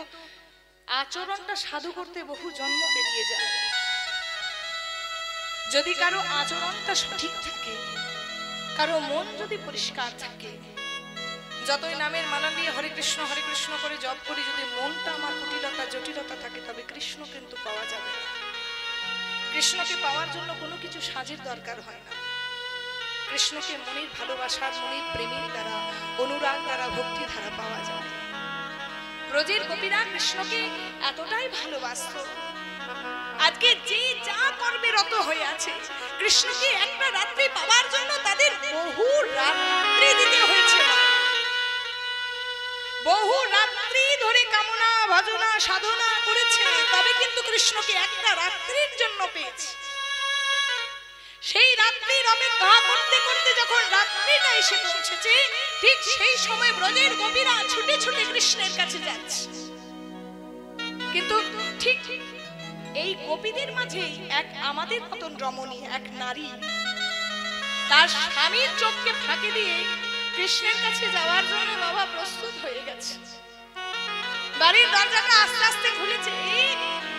আচরণটা সাধু করতে বহু জন্ম পেরিয়ে যায়। যদি কারো আচরণটা সঠিক থাকে, কারো মন যদি পরিষ্কার থাকে, যতই নামের মালা নিয়ে হরে কৃষ্ণ করে জপ করি, যদি মনটা আমার কুটিলতা জটিলতা থাকে, তবে কৃষ্ণ কিন্তু পাওয়া যাবে না। কৃষ্ণকে পাওয়ার জন্য কোনো কিছু সাজের দরকার হয় না। কৃষ্ণকে মনের ভালোবাসার, মনের প্রেমের দ্বারা, অনুরাগ দ্বারা, ভক্তি দ্বারা পাওয়া যায়। ব্রজের গোপীরা কৃষ্ণকে এতটাই ভালোবাসত, আজকে যে যা কর্মে রত হয়ে আছে, কৃষ্ণকে একটা রাত্রি পাওয়ার জন্য তাদের বহু রাত্রি দিতে হয়েছে। বহু রাত্রি ধরে কামনা ভজনা সাধনা করেছে, তবে কিন্তু কৃষ্ণকে একটা রাত্রির জন্য পেয়েছে। সেই রাত্রির অপেক্ষা করতে করতে যখন রাত্রিটা এসে পৌঁছেছে, ঠিক সেই সময় ব্রজের গোপীরা ছুটে ছুটে কৃষ্ণের কাছে যাচ্ছে। কিন্তু ঠিক এই গোপীদের মাঝে এক আমাদের মতন রমণী, এক নারী তার স্বামীর চোখকে ফাঁকি দিয়ে কৃষ্ণের কাছে যাওয়ার জন্য বাবা প্রস্তুত হয়ে গেছে। বাড়ির দরজাটা আস্তে আস্তে খুলেছে,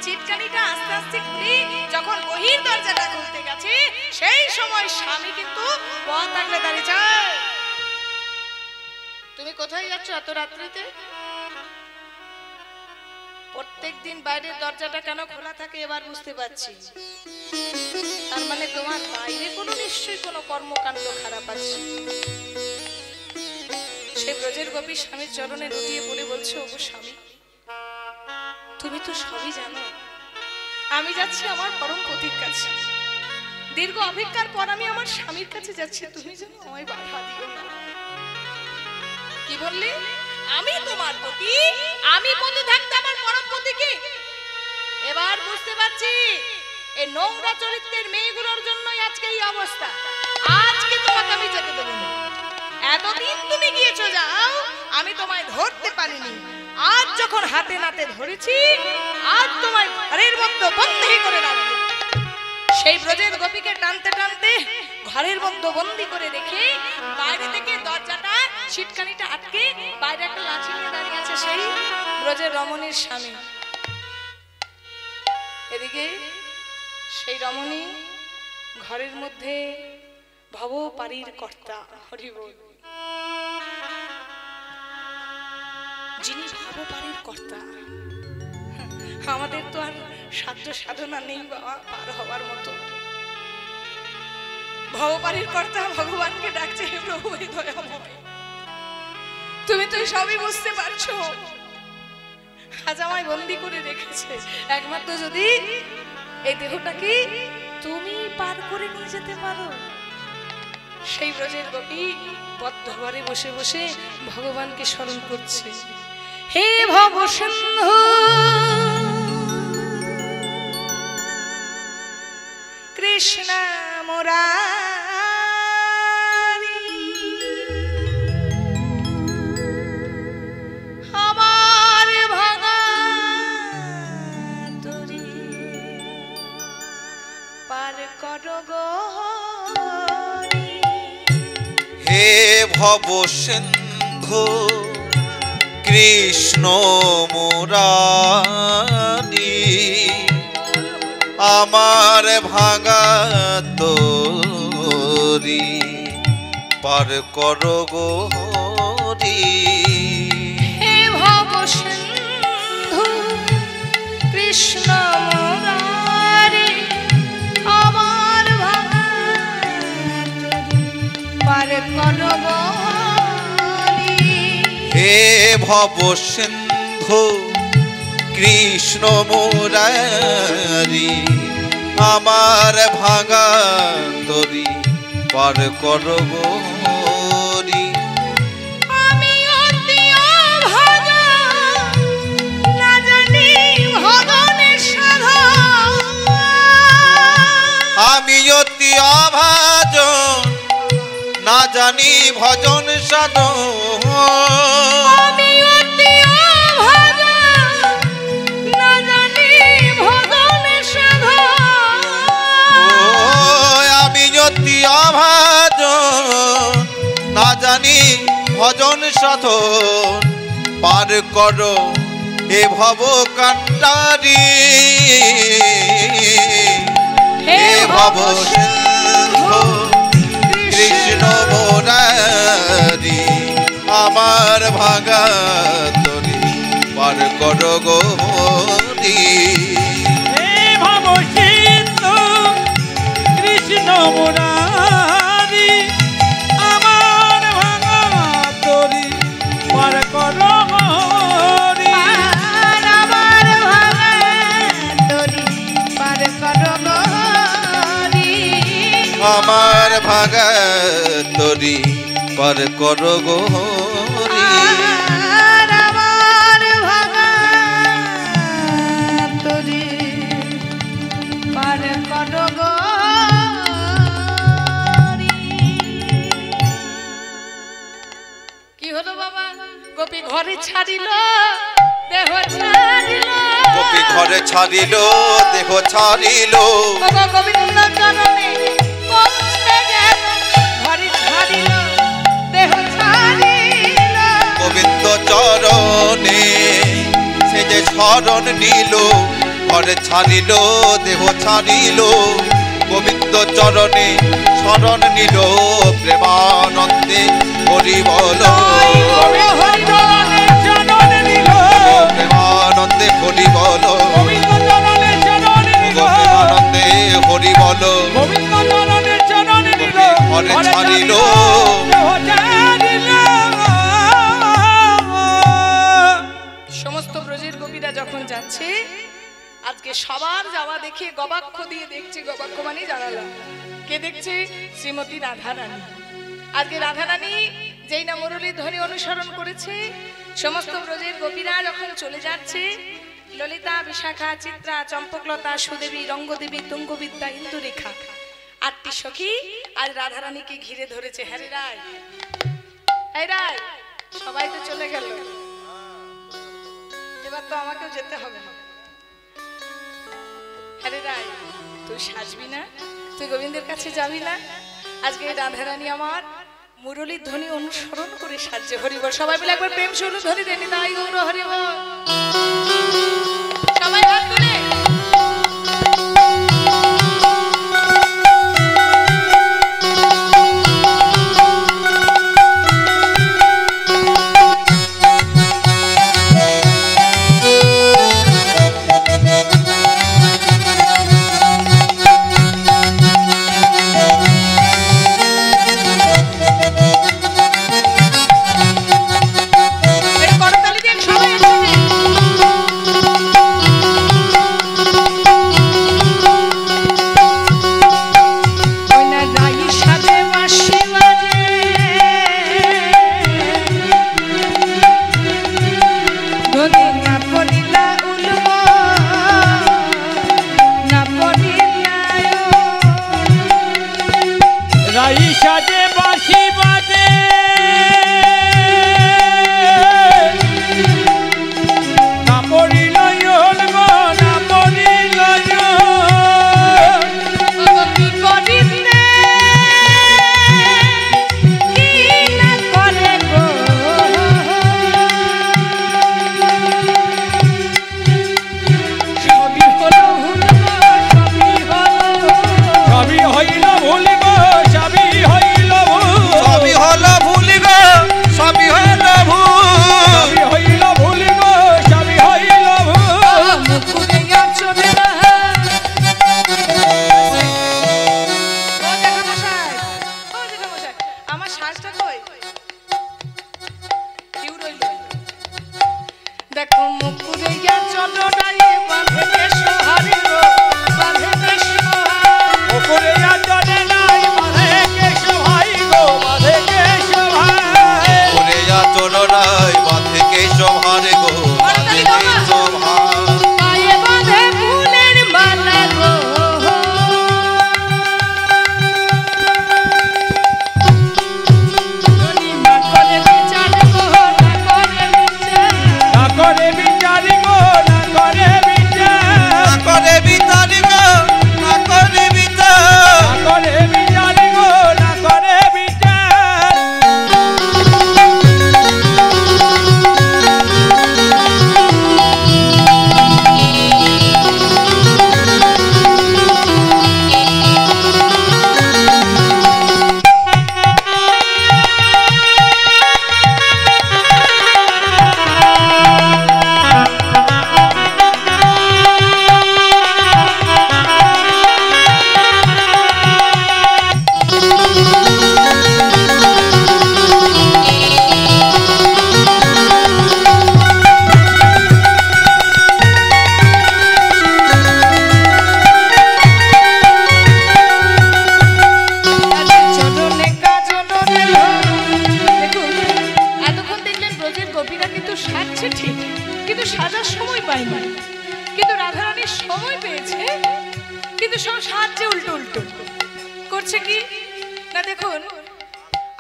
চিটকানিটা আস্তে আস্তে খুলে যখন বহির দরজাটা খুলতে গেছে সেই সময় স্বামী কিন্তু পথ আগলে দাঁড়িয়েছে। তুমি কোথায় যাচ্ছ এত রাত্রিতে? প্রত্যেকদিন বাইরের দরজাটা কেন খোলা থাকে এবার বুঝতে পারছি। তার মানে তোমার বাইরে কোনো নিশ্চয়ই কোনো কর্মকাণ্ড খারাপ আছে। সে ব্রজের গোপী স্বামীর চরণে লুটিয়ে পড়ে বলছে, ওগো স্বামী, তুমি তো সবই জানো, আমি যাচ্ছি আমার পরম পতির কাছে। দীর্ঘ অপেক্ষার পর আমি আমার স্বামীর কাছে যাচ্ছি, তুমি যেন আমায় বাধা দিও না। কি বললি? আমি তোমার পতি, আমি পতি থাকতে আমার পরম পতিকে? এবার বুঝতে পারছি এই নোংরা চরিত্রের মেয়েগুলোর জন্যই আজকে এই অবস্থা। আজকে তোমাকে আমি যেতে দেবো না। এতদিন তুমি গিয়েছো যাও, আমি তোমায় ধরতে পারিনি। আজ যখন হাতে নাতে ধরেছি, আজ তোমায় ঘরের মধ্যে বন্দী করে রাখবো। সেই ব্রজের গোপীকে টানতে টানতে ঘরের মধ্যে বন্দী করে রেখে বাইরে থেকে দরজাটা ছিটকানিটা আটকে বাইরে একটা লাঠি নিয়ে দাঁড়িয়ে আছে সেই ব্রজের রমণীর স্বামী। এদিকে সেই রমণী ঘরের মধ্যে ভবপারীর কর্তা, হরি বল, যিনি ভবপারীর কর্তা। আমাদের তো আর সাধ্য সাধনা নেই বাবা পার হওয়ার মতো। ভবপারীর কর্তা ভগবানকে ডাকছে, হে প্রভু হে দয়াময়, তুমি তো সবই বুঝতে পারছো। আজ আমায় বন্দি করে রেখেছে, একমাত্র যদি এই দেহটাকে তুমি পার করে নিয়ে যেতে পারো। সেই ব্রজের গোপী পদ্মঘরে বসে বসে ভগবানকে স্মরণ করছে, হে ভব সিন্ধু কৃষ্ণ মুরারি, আমার ভাঙা তরি পার করো গো। হে ভব সিন্ধু কৃষ্ণ মুরারি, আমার ভাঙা তরি পার করো গো হরি। হে ভব সিন্ধু কৃষ্ণ মুরারি, আমার ভাঙা পার করো গো হরি। হে ভব সিন্ধু কৃষ্ণ মুরারি, আমার ভাঙা তরি পার করো গো হরি। আমি অতি অভাগা, না জানি ভজনের সাধন। আমি অতি অভাজন, না জানি ভজন সাধন। আমি অতি অভাগা, না জানি ভজনের সাধন। আমি অতি অভাজন, না জানি ভজন সাধন। পার করো এ ভব কান্ডারি, হে ভব সিন্ধু কৃষ্ণ মুরারি, আমার ভাঙা তরি পার করো গো হরি। হে ভব সিন্ধু কৃষ্ণ মুরারি, আমার ভাঙা তরি পার করো হরি। আমার ভাঙা তরি পার করো গো হরি। আমার ভাঙা তরি পার করো গো হরি। আমার ভাঙা তরি পার করো গো হরি। কি হলো বাবা? গোপী ঘরে ছাড়িল, দেহ ছাড়িল, গোপী ঘরে ছাড়িল দেহ ছাড়িল গোবিন্দ চরণে পৌঁছে গেল ঘরে ছাড়িল দেহ ছাড়িল গোবিন্দ চরণে সে যে শরণ নিল ঘরে ছাড়িল দেহ ছাড়িল গোবিন্দ চরণে শরণ নিল প্রেমানন্দে হরি বল প্রেমানন্দে হরি বল প্রেমানন্দে হরি বল ঘরে ছাড়িল সমস্ত ব্রজের গোপীরা যখন যাচ্ছে আজকে সবার যাওয়া দেখে গবাক্ষ দিয়ে দেখছে গবাক্ষ মানে জানালাম কে দেখছে শ্রীমতী রাধারানী আজকে রাধারানী যেই না মুরলীর ধ্বনি অনুসরণ করেছে সমস্ত ব্রজের গোপীরা যখন চলে যাচ্ছে ললিতা বিশাখা চিত্রা চম্পকলতা সুদেবী রঙ্গদেবী তুঙ্গবিদ্যা ইন্দুরেখা 8টি সখী আজ রাধারানীকে ঘিরে ধরেছে হ্যারে রায় এই রায় সবাই তো চলে গেল এবার তো আমাকেও যেতে হবে না আরে রায় তুই সাজবি না তুই গোবিন্দের কাছে যাবি না আজকে রাধারানী আমার মুরলীর ধ্বনি অনুসরণ করে সাজছে হরিবল সবাই মিলে একবার প্রেম শুরু ধ্বনি দেনি তাই গৌর হরিবল সবাই হাত তুলে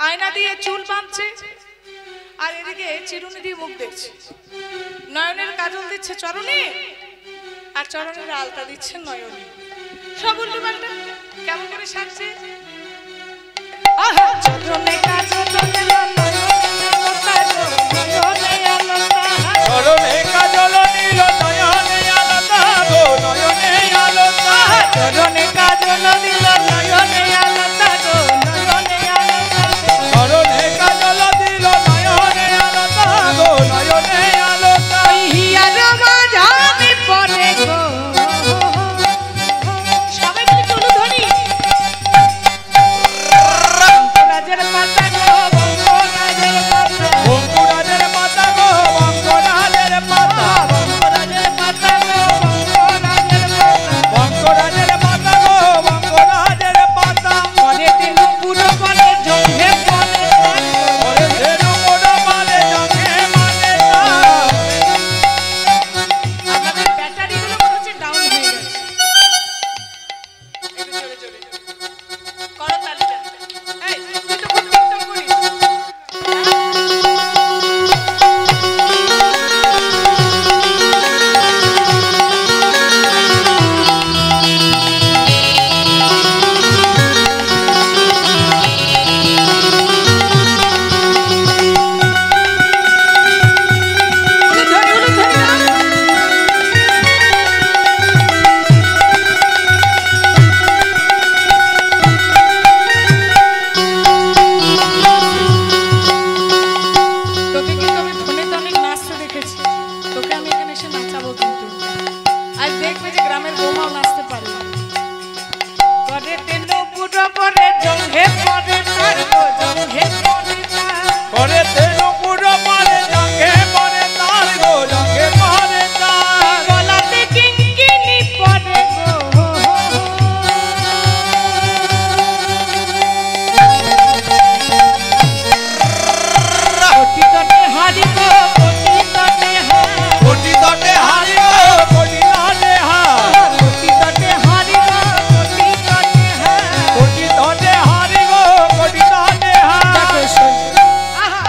আয়না দিয়ে চুল বাঁধছে আর এদিকে চিরুনি দিয়ে মুখ দেখছে নয়নের কাজল দিচ্ছে চরণে আর চরণের আলতা দিচ্ছেন নয়নী। সব উল্টো পাল্টা কেমন করে সাজছে। চরণে কাজল দিল নয়নে আলতা গো, নয়নে আলতা। চরণে কাজল নীল নয়নে আলতা গো, নয়নে আলতা। চরণে কাজল দিল নয়নে আলতা গো, নয়নে আলতা। চরণে কাজল দিল নয়নে আলতা গো, নয়নে আলতা। হিয়ার মাঝানে পড়ে গো। সবাই মিলে তুলু ধরি। রাজের পাতা গো, বঙ্গরাজের পাতা। বঙ্কুরাজের পাতা গো, বঙ্করাজের পাতা। বঙ্গরাজের পাতা গো, বঙ্গরাজের পাতা। বঙ্করাজের পাতা গো, বঙ্করাজের পাতা। পরে তেলু পুরো পরে জঙ্ঘে পরে ওরে ধেনু মোড় মানে জঙ্গে মানে তা। আপনাদের ব্যাটারিগুলো মনে হচ্ছে ডাউন হয়ে গেছে। একটু জোরে জোরে করো তালিটা। এই তুই তো খুব টিকটক করিস। উলু ধরি না। তোকে কিন্তু আমি ফোনে তো অনেক নাচতে দেখেছি, তোকে আমি এখানে এসে নাচাবো কিন্তু। আজ দেখবে যে গ্রামের বৌমাও নাচতে পারে। পরে তেনু পুরো পরে জঙ্ঘে পরে তার গো, জঙ্ঘে পরে তার। ওরে ধেনু মোড় মানে জঙ্গে মানে তার গো, জঙ্গে মানে তার। গলাতে কিঙ্কিনি পরে গো। কোটি তটে হারি গো, কোটি তটে হারি। কোটি তটে হারি গো, কোটি তটে হার। কোটি তটে হারি গো, কোটি তটে হারি। কোটি তটে হারি গো, কোটি তটে হার। দেখো শোন। আহা,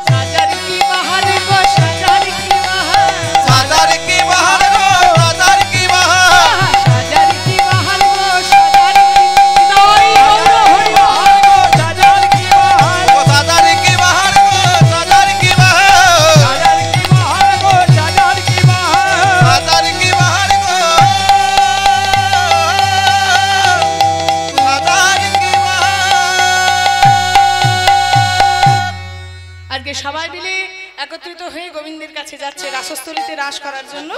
সাজার কি বাহার গো, সাজার কি বাহার। সাজার কি বাহার গো, সাজার কি বাহার। আহা, সাজার কি বাহার গো, সাজার কি। দই গৌর হরি বল। হার গো, সাজার কি বাহার। ও সাজার কি বাহার গো, সাজার কি বাহার। সাজার কি বাহার গো, সাজার কি বাহার। সাজার কি বাহার গো, সাজার কি বাহার। আজকে সবাই মিলে একত্রিত হয়ে গোবিন্দের কাছে যাচ্ছে রাসস্থলীতে রাস করার জন্য।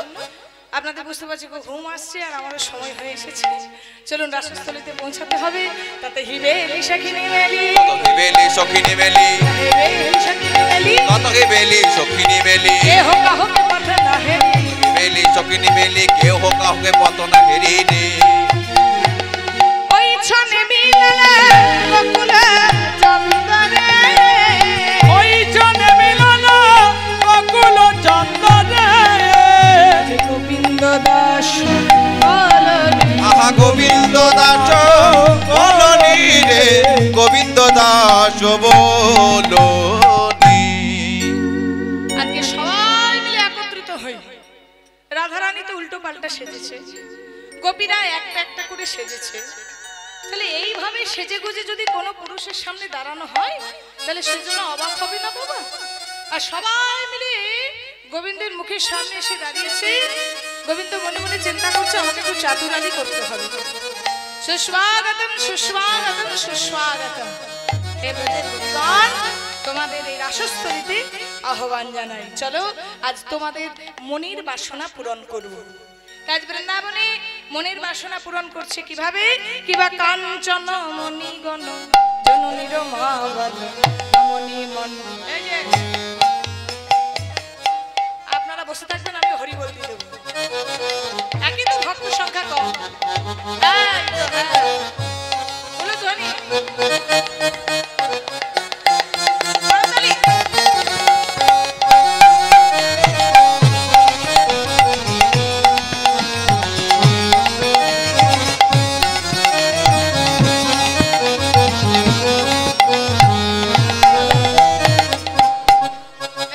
আপনাদের বুঝতে পারছি খুব ঘুম আসছে আর আমাদের সময় হয়ে এসেছে। চলুন রাসস্থলীতে পৌঁছাতে হবে। তাতে হিবেলি সখিনী মেলি, কত বেলি সখিনী মেলি, হিবেলি সখিনী মেলি। কত বেলি সখিনী মেলি। কেহ কাহকে পথে না হেরি। বেলি সখিনী মেলি, কেউ কাউকে পত না হেরিনি। ওই ছনে মিলে বকুলে চন্দরে। ওই জনে মিলন বকুল চন্দনে। গোবিন্দ দাস বলরে। আহা গোবিন্দ দাস বলনি রে, গোবিন্দ দাস বলনি। আজকে সবাই মিলে একত্রিত হই। রাধারানী তো উল্টো পাল্টা সেজেছে, গোপীরা একটা একটা করে সেজেছে। তাহলে এইভাবে সেজে গুজে যদি কোনো পুরুষের সামনে দাঁড়ানো হয় তাহলে সেজন্য অবাক হবে না বাবা? আর সবাই মিলে গোবিন্দের মুখের সামনে এসে দাঁড়িয়েছে। গোবিন্দ মনে মনে চিন্তা করছে আমাকে একটু চাতুরালি করতে হবে। সুস্বাগতম সুস্বাগতম সুস্বাগতম। হে ব্রজের ভগবান, তোমাদের এই রাসস্থলীতে আহ্বান জানাই। চলো আজ তোমাদের মনের বাসনা পূরণ করব। আজ বৃন্দাবনে মনের বাসনা পূরণ করছে কিভাবে? কিবা কাঞ্চন মণিগণ জননীর মা বল মণি মন। এই যে আপনারা বসে থাকবেন, আমি হরি বলতে দেব। একই তো ভক্ত সংখ্যা কম। এই তো, হ্যাঁ। বলো ধ্বনি। করতালি।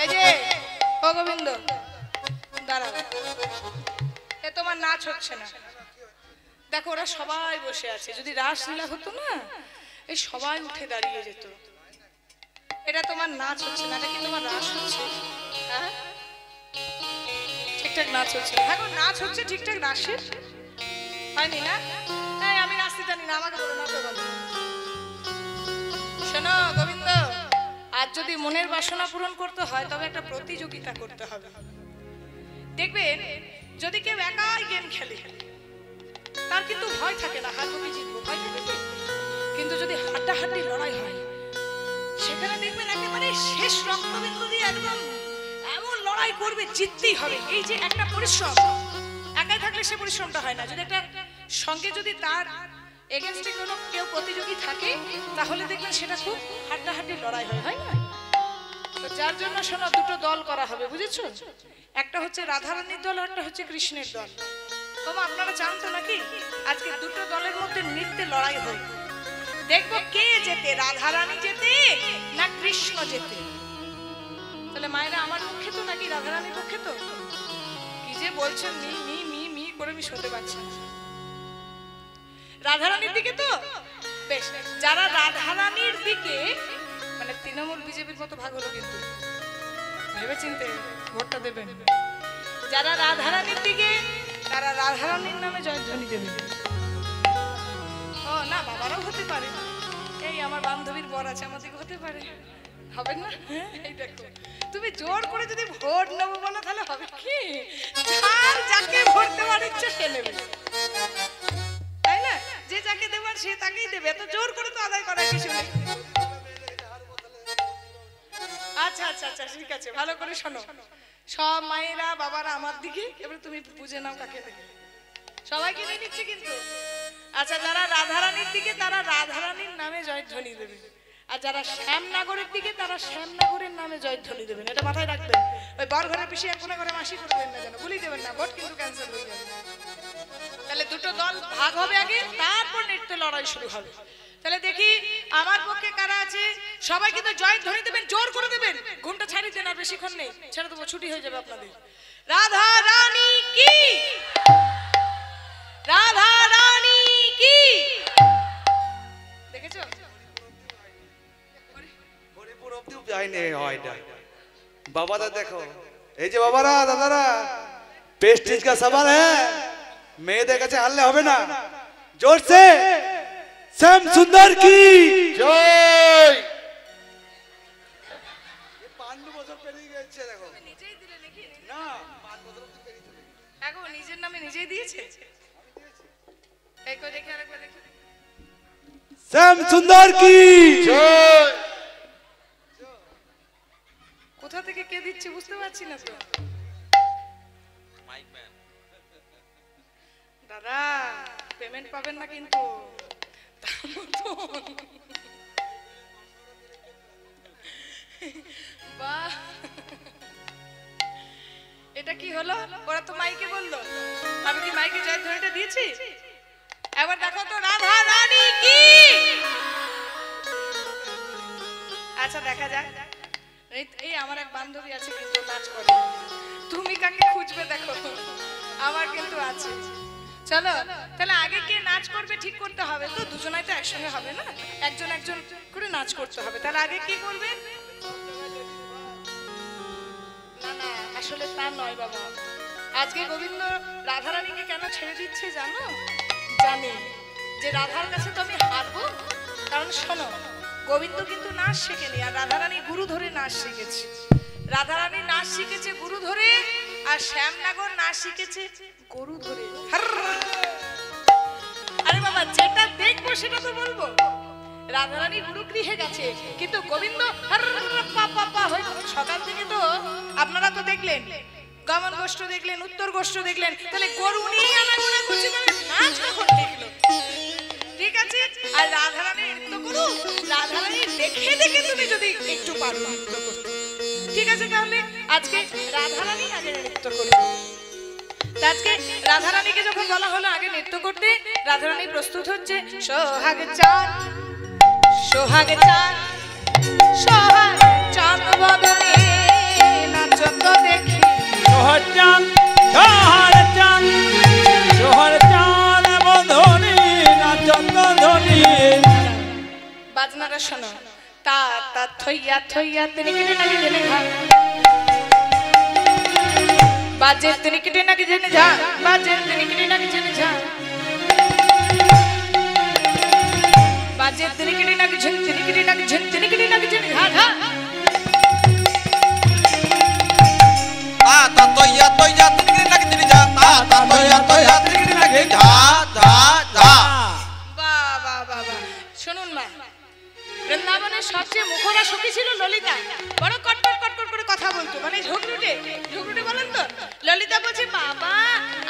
এই যে ও গোবিন্দ দাঁড়াও। এ তোমার নাচ দেখো ওরা সবাই বসে আছে, যদি রাসলীলা হতো না এই সবাই উঠে দাঁড়িয়ে যেত। এটা তোমার নাচ হচ্ছে না, এটা কি তোমার রাস হচ্ছে? হ্যাঁ ঠিকঠাক নাচ হচ্ছে, হ্যাঁ নাচ হচ্ছে ঠিকঠাক, রাসের হয়নি না? হ্যাঁ আমি নাচতে জানি না, আমাকে বলো না তো বলো। শোনো গোবিন্দ, আজ যদি মনের বাসনা পূরণ করতে হয় তবে একটা প্রতিযোগিতা করতে হবে। দেখবেন যদি কেউ একাই গেম খেলে তার কিন্তু ভয় থাকে না, হারবো কি জিতবো ভয় থাকে, কিন্তু যদি হাড্ডাহাড্ডি লড়াই হয় সেখানে দেখবেন একেবারে শেষ রক্তবিন্দু দিয়ে একদম এমন লড়াই করবে, জিততেই হবে। এই যে একটা পরিশ্রম, একাই থাকলে সে পরিশ্রমটা হয় না, যদি একটা সঙ্গে যদি তার এগেনস্টে কোনো কেউ প্রতিযোগী থাকে তাহলে দেখবেন সেটা খুব হাড্ডাহাড্ডি লড়াই হয় না? তো যার জন্য শোনো দুটো দল করা হবে, বুঝেছো? একটা হচ্ছে রাধারানীর দল, একটা হচ্ছে কৃষ্ণের দল। তোমার আপনারা জানতো নাকি আজকে দুটো দলের মধ্যে নৃত্যে লড়াই হয়, দেখবো কে জেতে, রাধারানী জেতে না কৃষ্ণ জেতে। তাহলে মায়েরা আমার পক্ষে তো নাকি রাধারানীর পক্ষে? তো কি যে বলছেন মি মি মি মি করে আমি শুনতে পাচ্ছি না। রাধারানীর দিকে তো বেশ, যারা রাধারানীর দিকে মানে তৃণমূল বিজেপির মতো ভাগ হলো, কিন্তু ভেবে চিন্তে ভোটটা দেবেন। যারা রাধারানীর দিকে তারা রাধারানীর নামে জয়ধ্বনি দেবেন। ও না বাবারাও হতে পারে, এই আমার বান্ধবীর বর আছে আমার দিকে হতে পারে, হবে না? এই দেখো তুমি জোর করে যদি ভোট নেবো বলো তাহলে হবে কি, আর যাকে ভোট দেওয়ার ইচ্ছে সে নেবে, তাই না? যে যাকে দেবার সে তাকেই দেবে, এত জোর করে তো আদায় করার কিছু নেই। আচ্ছা আচ্ছা আচ্ছা ঠিক আছে, ভালো করে শোনো সব মায়েরা বাবারা আমার দিকে, এবারে তুমি বুঝে নাও কাকে দেখে সবাইকে নিয়ে নিচ্ছে কিন্তু। আচ্ছা যারা রাধারানীর দিকে তারা রাধারানীর নামে জয়ধ্বনি দেবে, আর যারা শ্যামনগরের দিকে তারা শ্যামনগরের নামে জয়ধ্বনি দেবেন, এটা মাথায় রাখবেন। ওই বর ঘরে পিছিয়ে এক কোনা করে মাসি করবেন না যেন, ভুলেই দেবেন না, ভোট কিন্তু ক্যান্সেল হয়ে যাবে। তাহলে দুটো দল ভাগ হবে আগে, তারপর নৃত্য লড়াই শুরু হবে। তাহলে দেখি আমার পক্ষে কারা আছে, সবাই কিন্তু জয়ধ্বনি দেবেন, জোর করে দেবেন, ঘুমটা ছাড়িয়ে দেন, আর বেশিক্ষণ নেই, ছেড়ে দেবো, ছুটি হয়ে যাবে আপনাদের। রাধা রানী কি, রাধা রানী কি, দেখেছো? बाबा देखो এই যে বাবারা দাদারা প্রেস্টিজ का सवाल है মেয়েদের কাছে হারলে হবে না জোর से শ্যাম সুন্দর কি জয় পান্ডু বছর পেরিয়ে গেছে দেখো নিজেই দিলে নাকি না 5 বছর পেরিয়ে চলে এখন নিজের নামে নিজেই দিয়েছে এই কই দেখে আরেকবার দেখে শ্যাম সুন্দর কি জয় কোথা থেকে কে দিচ্ছে বুঝতে পারছি না তো মাইক ম্যান দাদা পেমেন্ট পাবেন না কিন্তু বাহ এটা কি হলো ওরা তো মাইকে বললো আমি কি মাইকে জয়ধ্বনিটা দিয়েছি এবার দেখো তো রাধা রানী কি আচ্ছা দেখা যাক এই আমার এক বান্ধবী আছে কিন্তু নাচ করে তুমি কাকে খুঁজবে দেখো আমার কিন্তু আছে চলো তাহলে আগে কে নাচ করবে ঠিক করতে হবে তো দুজনাই তো একসঙ্গে হবে না একজন একজন করে নাচ করতে হবে তাহলে আগে কি করবে না না আসলে তা নয় বাবা আজকে গোবিন্দ রাধারানীকে কেন ছেড়ে দিচ্ছে জানো জানি যে রাধার কাছে তো আমি হারবো কারণ শোনো গোবিন্দ কিন্তু নাচ শেখেনি আর রাধারানী গুরু ধরে নাচ শিখেছে রাধারানী নাচ শিখেছে গুরু ধরে আর শ্যামনগর নাচ শিখেছে গরু ধরে আরে বাবা যেটা দেখবো সেটা তো বলবো রাধারানী গুরু গৃহে গেছে কিন্তু গোবিন্দ সকাল থেকে তো আপনারা তো দেখলেন গমন গোষ্ঠ দেখলেন উত্তর গোষ্ঠ দেখলেন তাহলে গরু নিয়ে আনাগোনা করছে নাচ কখন দেখলো ঠিক আছে আর রাধারানী নৃত্য করু রাধারানী দেখে দেখে তুমি যদি একটু পারো নৃত্য করতে ঠিক আছে তাহলে আজকে রাধারানী আগে নৃত্য করবে আজকে রাধারানীকে যখন বলা হলো আগে নৃত্য করতে রাধারানী প্রস্তুত হচ্ছে সোহাগ চাঁদ সোহাগ চাঁদ সোহাগ চাঁদ বদনে নাচত দেখি সোহাগ চাঁদ সোহাগ চাঁদ সোহাগ চাঁদ বদনে শোনো তা তা থইয়া থইয়া তিনিকিটে নাকি জেনে ঘা বাজে তিনিকিটে নাকি জেনে যা বাজে তিনিকিটে নাকি জেনে যা বাজে তিনিকিটে নাকি ঝিন তিনিকিটে নাকি ঝিন তিনিকিটে নাকি জেনে ঘা ঘা তা তা তৈয়া তৈয়া তিনিকিটে নাকি জেনে যা তা তা তৈয়া তৈয়া তিনিকিটে নাকি ঝা ঝা ঝা। বাহ বাহ বাহ বাহ শুনুন মা বৃন্দাবনের সবচেয়ে মুখরা সখী ছিল ললিতা বড় কটকট কটকট করে কথা বলতো মানে ঝগড়ুটে ঝগড়ুটে বলেন তো ললিতা বলছে বাবা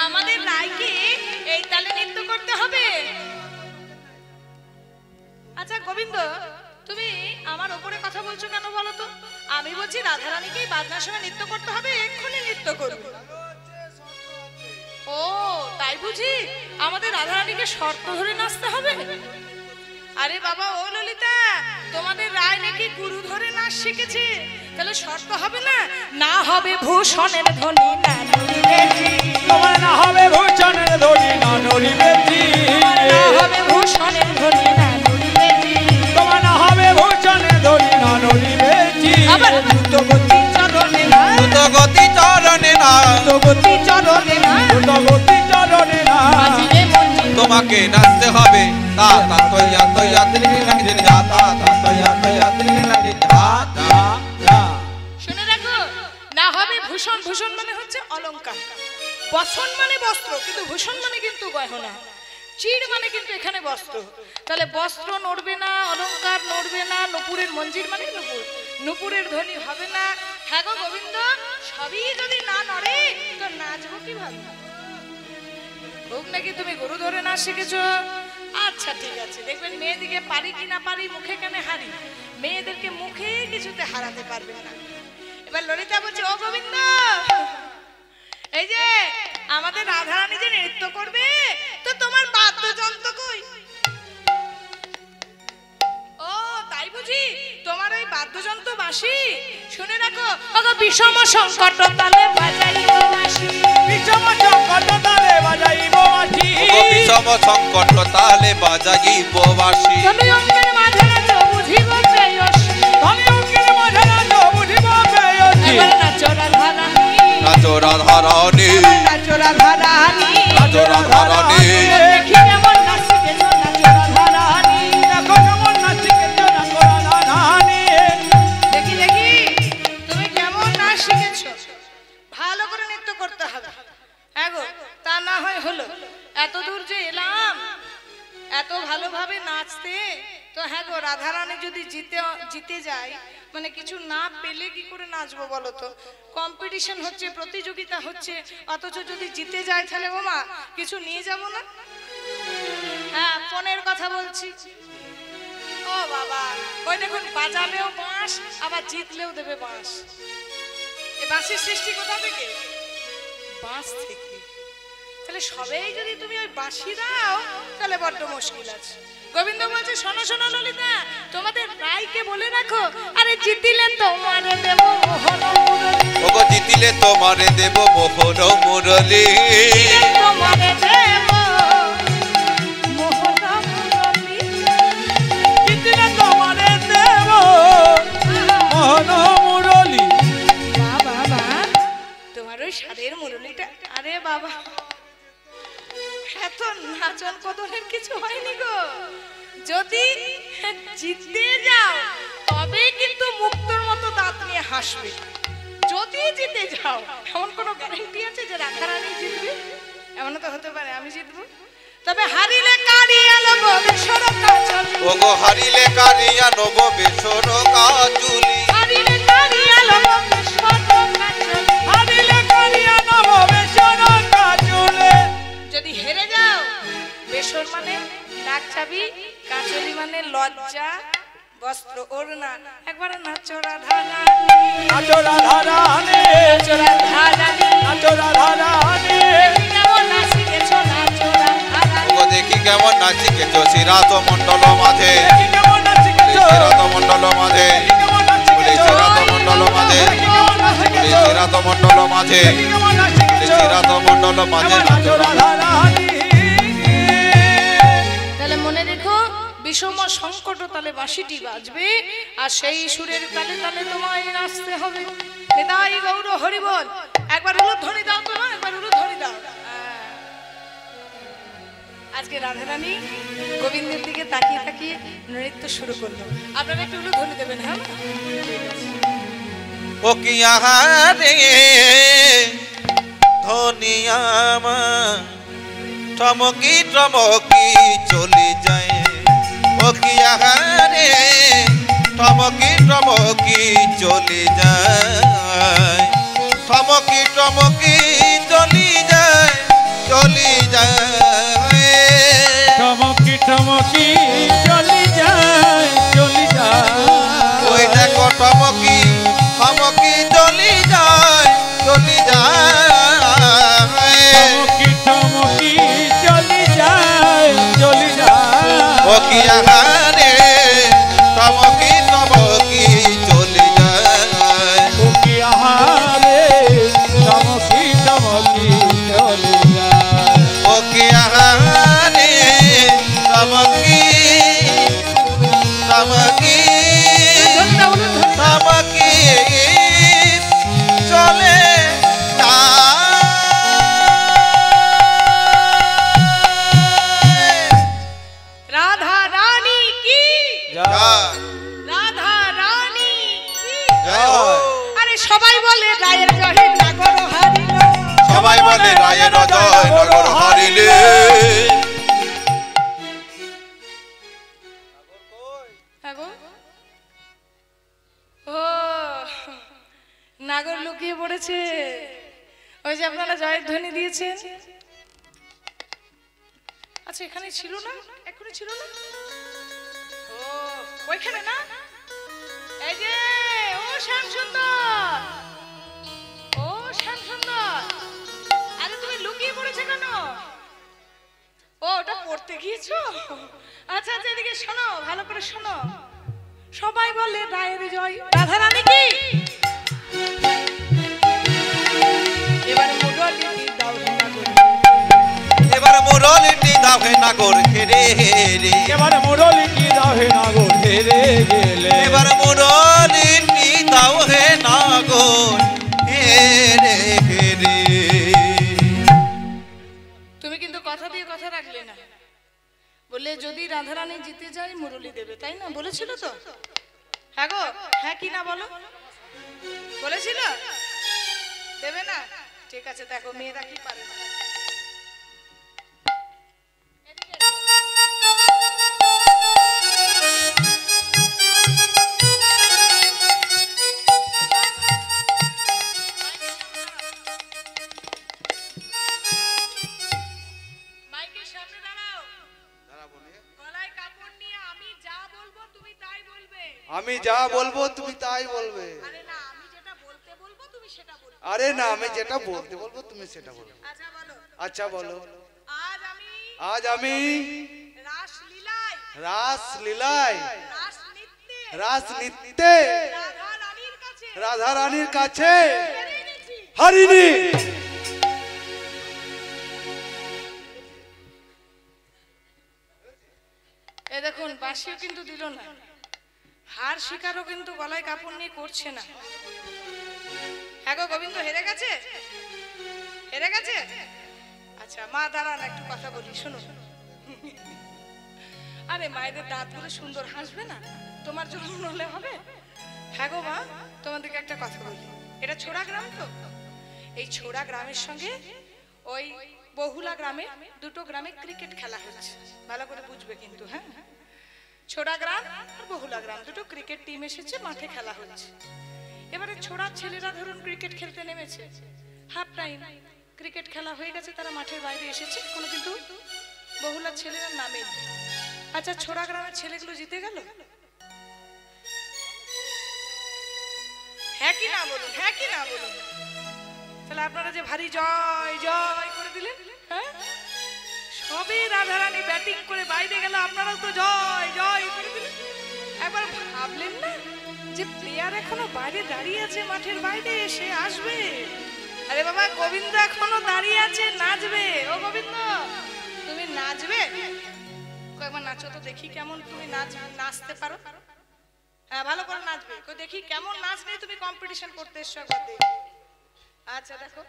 আমাদের রাইকে এই তালে নৃত্য করতে হবে। আচ্ছা গোবিন্দ তুমি আমার উপরে কথা বলছো কেন বলো তো আমি বলছি রাধারানীকে বাজনার সময় নৃত্য করতে হবে এক্ষুনি নৃত্য করবে। ও তাই বুঝি আমাদের রাধারানীকে শর্ত ধরে নাচতে হবে? আরে বাবা ও ললিতা তোমাদের রায় নাকি গুরু ধরে নাচ শিখেছে তাহলে শর্ত হবে না না হবে ভূষণের ধ্বনি না নড়িবেজি তোমার না হবে ভূষণের ধ্বনি না নড়িবেজি না হবে ভূষণের ধ্বনি না নড়িবেজি তোমার না হবে ভূষণের ধ্বনি না নড়িবেজি আবার দ্রুত গতি চরণে না দ্রুত গতি চরণে না দ্রুত গতি চরণে না দ্রুত গতি চরণে না বাজিরে মঞ্জি তোমাকে নাচতে হবে তা তা তৈয়া তৈয়া তিনিকিটে নাকি জেনে যা তা তা তৈয়া তৈয়া তিনিকিটে নাকি ঝা ঝা ঝা। শুনে রাখো না হবে ভূষণ ভূষণ মানে হচ্ছে অলংকার বসন মানে বস্ত্র কিন্তু ভূষণ মানে কিন্তু গহনা চিড় মানে কিন্তু এখানে বস্ত্র তাহলে বস্ত্র নড়বে না অলংকার নড়বে না নুপুরের মঞ্জির মানে নুপুর নুপুরের ধ্বনি হবে না। হ্যাঁ গো গোবিন্দ সবই যদি না নড়ে তো নাচবো কিভাবে? হোক নাকি তুমি গুরু ধরে নাচ শিখেছো আচ্ছা ঠিক আছে দেখবেন মেয়েদিকে পারি কি না পারি মুখে কেন হারি মেয়েদেরকে মুখে কিছুতে হারাতে পারবেন না। এবার ললিতা বলছে ও গোবিন্দ এই যে আমাদের রাধারানী যে নৃত্য করবে তো তোমার বাদ্যযন্ত্র কই? ও তাই বুঝি তোমার ওই বাদ্যযন্ত্র বাঁশি শুনে রাখো ওগো বিষম সংকট তালে বাজাইও বাঁশি বিষম সংকট তালে বাজাইব বাঁশি ও বিষম সংকট তালে বাজাইব বাঁশি ধনী অঙ্গের মাঝে নাচো বুঝিব প্রেয়সী ধনী অঙ্গের মাঝে নাচো বুঝিব প্রেয়সী এবার নাচো রাধারানী নাচো রাধারানী নাচো রাধারানী নাচো রাধারানী দেখি কেমন নাচ শিখেছো নাচো রাধারানী দেখো কেমন নাচ শিখেছো নাচো রাধারানী দেখি দেখি তুমি কেমন নাচ শিখেছো ভালো করে নৃত্য করতে হবে। হ্যাঁ গো তা না হয় হলো এত দূর যে এলাম এত ভালোভাবে নাচতে তো হ্যাঁ গো রাধারানী যদি জিতে যায় মানে কিছু না পেলে কি করে নাচবো বলো তো কম্পিটিশন হচ্ছে প্রতিযোগিতা হচ্ছে অথচ যদি জিতে যায় তাহলে ও মা কিছু নিয়ে যাব না? হ্যাঁ ফোনের কথা বলছি ও বাবা ওই দেখুন বাজাবেও বাঁশ আবার জিতলেও দেবে বাঁশ এই বাঁশের সৃষ্টি কোথা থেকে? বাঁশ থেকে। তাহলে সবাই যদি তুমি ওই বাঁশি দাও তাহলে বড্ড মুশকিল আছে। গোবিন্দ বলছে শোনো শোনো ললিতা তোমাদের রায়কে বলে রাখো আরে জিতিলে তোমারে দেব মোহন মুরলী ওগো জিতিলে তোমারে দেব মোহন মুরলী তোমারে দেব মোহন মুরলী জিতিলে তোমারে দেব মোহন মুরলী বাবা বাবা তোমার ওই সারের মুরলীটা আরে বাবা এত নাচন কদনের কিছু হয়নি গো যদি জিততে যাও তবে কিন্তু মুক্তর মতো দাঁত নিয়ে হাসবে যদি জিতে যাও এমন কোনো গ্যারান্টি আছে যে রাধারানী জিতবে? এমন তো হতে পারে আমি জিতবো তবে হারিলে কারিয়া লব বেসর কাজলি ওগো হারিলে কারিয়া নব বেসর কাজুলি হারিলে কারিয়া লব বেসর কাজলি হারিলে কারিয়া নব বেসর কাজলে যদি হেরে যাও বেসর মানে নাক চাবি কাজলি মানে লজ্জা বস্ত্র ওড়না একবার নাচো রাধারানী নাচো রাধারানী নাচো রাধারানী নাচো রাধারানী কেমন নাচ শিখেছো নাচো রাধারানী ওগো দেখি কেমন নাচি কেছো শ্রীরাত মণ্ডল মাঝে দেখি কেমন নাচ শিখেছো শ্রীরাত মণ্ডল মাঝে দেখি কেমন নাচ শিখেছো শ্রীরাত মণ্ডল মাঝে দেখি কেমন নাচ শিখেছো শ্রীরাত মণ্ডল মাঝে দেখি কেমন নাচ শিখেছো শ্রীরাত মণ্ডল মাঝে নাচো রাধারানী তাহলে মনে রেখো বিষম সংকট তালে বাঁশিটি বাজবে আর সেই সুরের তালে তালে তোমায় নাচতে হবে। নিতাই গৌর হরি বল। একবার উলুধ্বনি দাও তোমার, একবার উলুধ্বনি দাও। আজকে রাধারানী গোবিন্দের দিকে তাকিয়ে তাকিয়ে নৃত্য শুরু করলো। আপনারা একটু উলুধ্বনি দেবেন। হ্যাঁ, ও কি আহারে ধনিয়ামা টমকি টমকি চলে যায়। ও কি আহারে টমকি টমকি চলে যায়। টমকি টমকি চলি যায়, চলি যায়। টমকি টমকি চলি যায়, চলি যায়। ওই দেখো টমকি টমকি চলি যায়, চলি যায়। টমকি টমকি চলি যায়, চলি যায়। ও কি আহারে টমকি টমকি চলি যায়। ও কি আহারে টমকি টমকি চলি যায়। ও কি আহারে টমকি টমকি টমকি চলে রাধা রানী কি, যায়। রাধা রানী কি। জয় হো। আরে সবাই বলে রায়ের জয় নাগর হারিল। সবাই বলে রায়ের জয় নগর হারিলে। হ্যাঁ গো। ও নাগর লুকিয়ে পড়েছে। ওই যে আপনারা জয়ের ধ্বনি দিয়েছেন। আচ্ছা এখানে ছিল না, এখনই ছিল না। ও ওইখানে না, এই যে ও শ্যাম সুন্দর, ও শ্যাম সুন্দর। আরে তুমি লুকিয়ে পড়েছো কেন? ও ওটা পড়তে গিয়েছো? আচ্ছা আচ্ছা এদিকে শোনো, ভালো করে শোনো। সবাই বলে রায়ের জয় রাধা রানী কি। এবার মুরলি দাও না করে, এবার মুরলিটি দাও হে নাগর হেরে হেরে। এবার মুরলিটি দাও হে নাগর হেরে গেলে। এবার মুরলিটি দাও হে নাগর হেরে হেরে। তুমি কিন্তু কথা দিয়ে কথা রাখলে না। বলে যদি রাধারানী জিতে যায় মুরলি দেবে, তাই না? বলেছিল তো? হ্যাঁ গো, হ্যাঁ কি না বলো? বলেছিল দেবে না? ঠিক আছে, দেখো মেয়েরা কি পারে না। মাইকের সামনে দাঁড়াও, গলায় কাপড় নিয়ে আমি যা বলবো তুমি তাই বলবে। আমি যা বলবো তুমি তাই বলবে। আরে না, আমি যেটা বলতে বলবো তুমি সেটা বলবে। আরে না, আমি যেটা বলতে বলবো তুমি সেটা বলবে। আচ্ছা বলো। আচ্ছা বলো। আজ আমি রাস লীলায় রাস লীলায় রাস নৃত্যে রাধা রানীর কাছে রাধা রানীর কাছে হেরে গেছি। হারিনি। এ দেখুন বাঁশিও কিন্তু দিল না, হার শিকারও কিন্তু গলায় কাপড় নিয়ে করছে না। হ্যাঁ গো গোবিন্দ হেরে গেছে, হেরে গেছে। আচ্ছা মা দাঁড়ান একটু কথা বলি, শোনো। আরে মায়েদের দাঁতগুলো সুন্দর, হাসবে না? তোমার জন্য হলে হবে। হ্যাঁ গো মা, তোমাদেরকে একটা কথা বলি। এটা ছোড়া গ্রাম তো, এই ছোড়া গ্রামের সঙ্গে ওই বহুলা গ্রামে, দুটো গ্রামে ক্রিকেট খেলা হচ্ছে, ভালো করে বুঝবে কিন্তু। হ্যাঁ, ছোড়া গ্রাম আর বহুলা গ্রাম দুটো ক্রিকেট টিম এসেছে, মাঠে খেলা হচ্ছে। এবারে ছোড়ার ছেলেরা ধরুন ক্রিকেট খেলতে নেমেছে, হাফ টাইম ক্রিকেট খেলা হয়ে গেছে, তারা মাঠের বাইরে এসেছে, কোনো কিন্তু বহুলার ছেলেরা নামে। আচ্ছা ছোড়া গ্রামের ছেলেগুলো জিতে গেল? হ্যাঁ কি না বলুন, হ্যাঁ কি না বলুন। তাহলে আপনারা যে ভারী জয় জয় করে দিলেন, হ্যাঁ সবে রাধারানী ব্যাটিং করে বাইরে গেল, আপনারাও তো জয় জয় করে দিলেন। একবার ভাবলেন না যে প্লেয়ার এখনো বাইরে দাঁড়িয়ে আছে, মাঠের বাইরে এসে আসবে? আরে বাবা গোবিন্দ এখনো দাঁড়িয়ে আছে, নাচবে। ও গোবিন্দ তুমি নাচবে, কয়েকবার নাচ। নাচো তো দেখি কেমন তুমি নাচতে পারো। হ্যাঁ ভালো করে নাচবে, কই দেখি কেমন নাচ নিয়ে তুমি কম্পিটিশন করতে এসছো একবার দেখি। আচ্ছা দেখো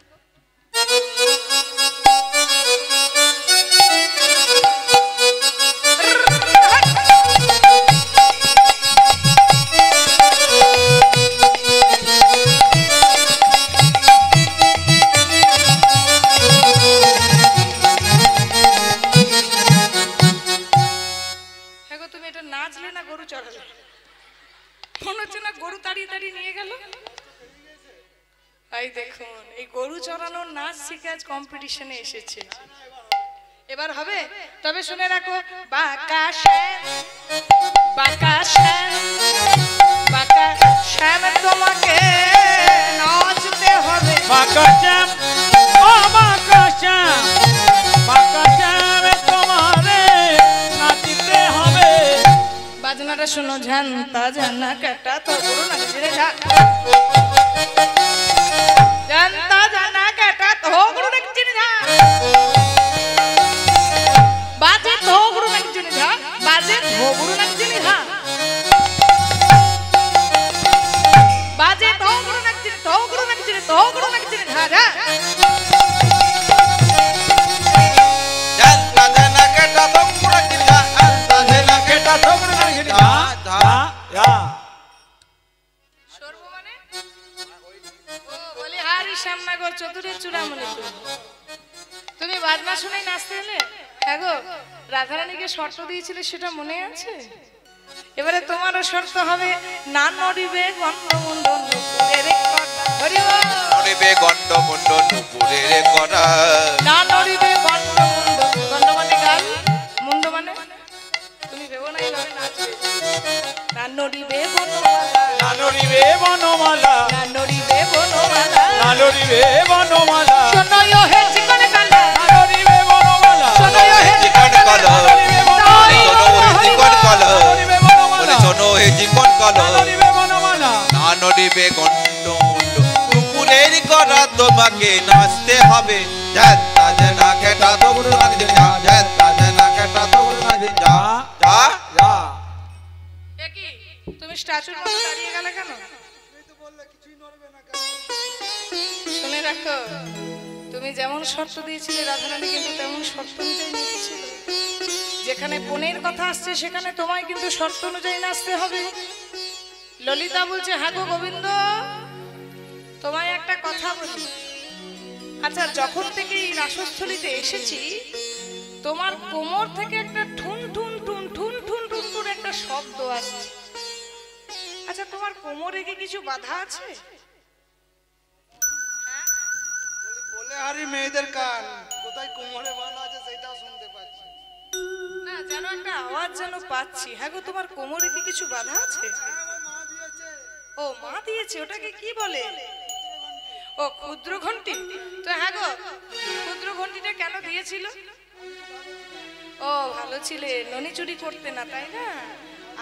নাচলে না গরু চড়ালে, মনে হচ্ছে না গরু তাড়িয়ে তাড়িয়ে নিয়ে গেল। এই দেখুন এই গরু চড়ানোর নাচ শিখে আজ কম্পিটিশনে এসেছে। এবার হবে, তবে শুনে রাখো বাঁকা শ্যাম বাঁকা শ্যাম বাঁকা শ্যাম তোমাকে নাচতে হবে। বাঁকা শ্যাম ও বাঁকা শ্যাম বাঁকা শ্যাম তোমারে নাচতে হবে। বাজনাটা শোনো ঝান্তা জানা কাটা তো গরু নাচছে রে ঝা ঝান্তা জানা কাটা তো গরু নাচছে রে ঝা বাজে তো গরু নাচছে রে ঝা বাজে তো গরু নাচছে রে ঝা বাজে তো গরু নাচছে রে তো গরু নাচছে রে তো গরু নাচছে রে ঝা ঝা জানতা জানা কেটা তো পুরা জিলা আলতা জানা কেটা তো পুরা জিলা যা যা সর্ব মানে ও বলি হারি সামনা গো চতুরে চূড়ামণি তুমি বাজনা শুনেই নাচতে এলে। হ্যাঁ গো রাধারানীকে শর্ত দিয়েছিলে সেটা মনে আছে? এবারে তোমারও শর্ত হবে না নড়িবে গন্ডমুন্ড নুপুরের কড়া। হরি বল। নড়িবে গন্ডমুন্ড নুপুরের কড়া। না নড়িবে গন্ডমুন্ড, গন্ড মানে গাল, মুন্ড মানে তুমি ভেবো না এইভাবে নাচবে। না নড়িবে বনমালা না নড়িবে বনমালা না নড়িবে বনমালা না নড়িবে বনমালা শোনো হে চিকন কালা না নড়িবে বনমালা শোনো হে চিকন কালা নড়িবে বনমালা শোনো হে চিকন কালা নড়িবে বনমালা বলে শোনো হে চিকন কালা নড়িবে বনমালা না নড়িবে গন্ডমুন্ড নুপুরের কড়া তোমাকে নাচতে হবে। জানতা জানা কেটা তো পুরা জিলা জানতা জানা কেটা তো পুরা জিলা যা যা এ কি তুমি স্ট্যাচুর মতো দাঁড়িয়ে গেলে কেন? শুনে রাখো তুমি যেমন শর্ত দিয়েছিলে রাধারানী কিন্তু তেমন শর্ত অনুযায়ী নেচেছিল। যেখানে পনের কথা আসছে সেখানে তোমায় কিন্তু শর্ত অনুযায়ী নাচতে হবে। ললিতা বলছে হ্যাঁ গো গোবিন্দ তোমায় একটা কথা বলি। আচ্ছা যখন থেকে এই রাসস্থলীতে এসেছি তোমার কোমর থেকে একটা ঠুন ঠুন ঠুন ঠুন ঠুন ঠুন করে একটা শব্দ আসছে। আচ্ছা তোমার কোমরে কি কিছু বাধা আছে? বলে হারি মেয়েদের কান কোথায় কোমরে বাঁধা আছে সেটাও শুনতে পাচ্ছি না যেন একটা আওয়াজ যেন পাচ্ছি। হ্যাঁ গো তোমার কোমরে কি কিছু বাধা আছে? ও মা দিয়েছে, ওটাকে কি বলে? ও ক্ষুদ্র ঘন্টি। তো হ্যাঁ গো ক্ষুদ্র ঘন্টিটা কেন দিয়েছিল? ও ভালো ছিলে, ননি চুরি করতে না তাই না?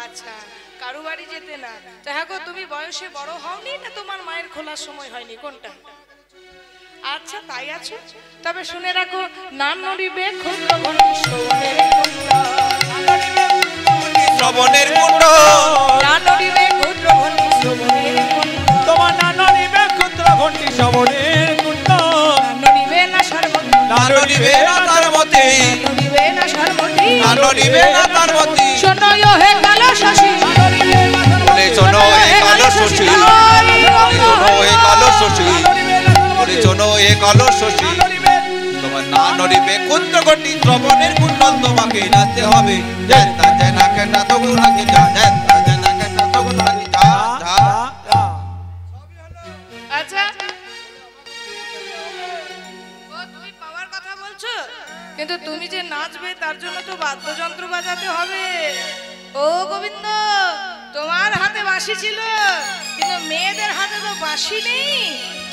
আচ্ছা কারো বাড়ি যেতে না। তো হ্যাঁ গো তুমি বয়সে বড় হওনি না তোমার মায়ের খোলার সময় হয়নি, কোনটা? আচ্ছা তাই আছো, তবে শুনে রাখো না নড়িবে ক্ষুদ্র ঘন্টি শ্রবণের কুণ্ড শ্রবণের কুণ্ড না নড়িবে ক্ষুদ্র ঘন্টি শ্রবণের কুণ্ড তোমার না নড়িবে ক্ষুদ্র ঘন্টি শ্রবণের কুণ্ড নড়িবে না সর্বতি না নড়িবে না তার মতি নড়িবে না সর্বতি না নড়িবে না তার মতি শোনো হে কালো শশী বলে শোনো হে কালো শশী বলে শোনো হে কালো শশী বলে শোনো হে কালো শশী তোমার না নড়িবে ক্ষুদ্র ঘন্টি শ্রবণের কুণ্ড তোমাকে নাচতে হবে। জানতা জানা কেটা তো পুরা জিলা জানতা জানা কেটা তো পুরা জিলা যা যা আচ্ছা ও তুমি পাওয়ার কথা বলছো, কিন্তু তুমি যে নাচবে তার জন্য তো বাদ্যযন্ত্র বাজাতে হবে। ও গোবিন্দ তোমার হাতে বাঁশি ছিল কিন্তু মেয়েদের হাতে তো বাঁশি নেই।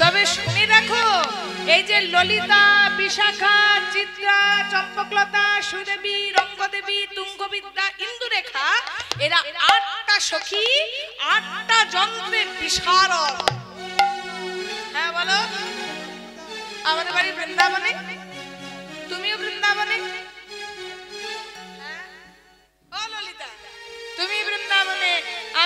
তবে শুনে রাখো এই যে ললিতা বিশাখা চিত্রা চম্পকলতা সুদেবী রঙ্গদেবী তুঙ্গবিদ্যা ইন্দুরেখা এরা 8টা সখী 8টা যন্ত্রের বিশারদ। হ্যাঁ বলো আমাদের বাড়ি বৃন্দাবনে, তুমিও বৃন্দাবনে। ও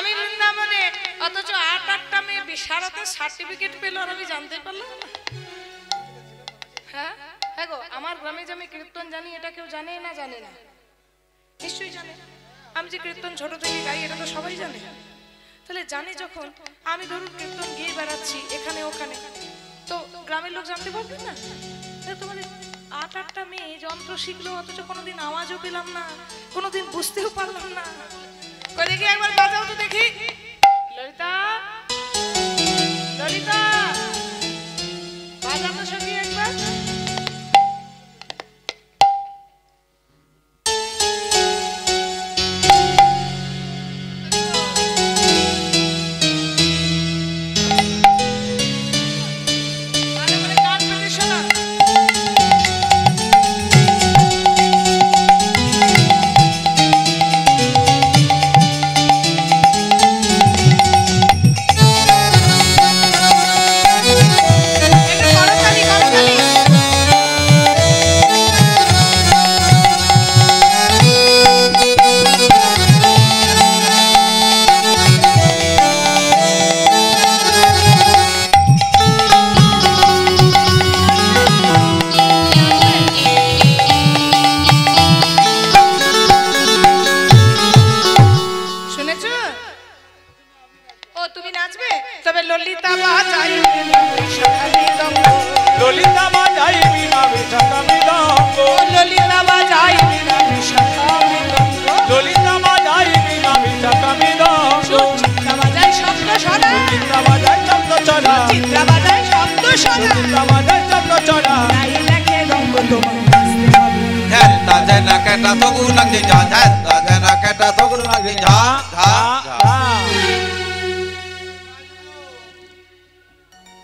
আমি বৃন্দাবনে, অথচ 8-8টা মেয়ে বিশারদের সার্টিফিকেট পেল আর আমি জানতে পারলাম না। হ্যাঁ হ্যাঁ গো, আমার গ্রামে যে আমি কীর্তন জানি এটা কেউ জানে না? জানে না, নিশ্চয়ই জানে। আমি যে কীর্তন ছোট থেকে গাই এটা তো সবাই জানে। তাহলে জানি যখন, আমি ধরুন কীর্তন গিয়ে বেড়াচ্ছি এখানে ওখানে, তো গ্রামের লোক জানতে পারবে না? তোমার 8-8টা মেয়ে যন্ত্র শিখলো অথচ কোনোদিন আওয়াজও পেলাম না, কোনোদিন বুঝতেও পারলাম না। করে কি একবার বাজাও তো দেখি। ললিতা, ললিতা, বাজাও তো সবই একবার।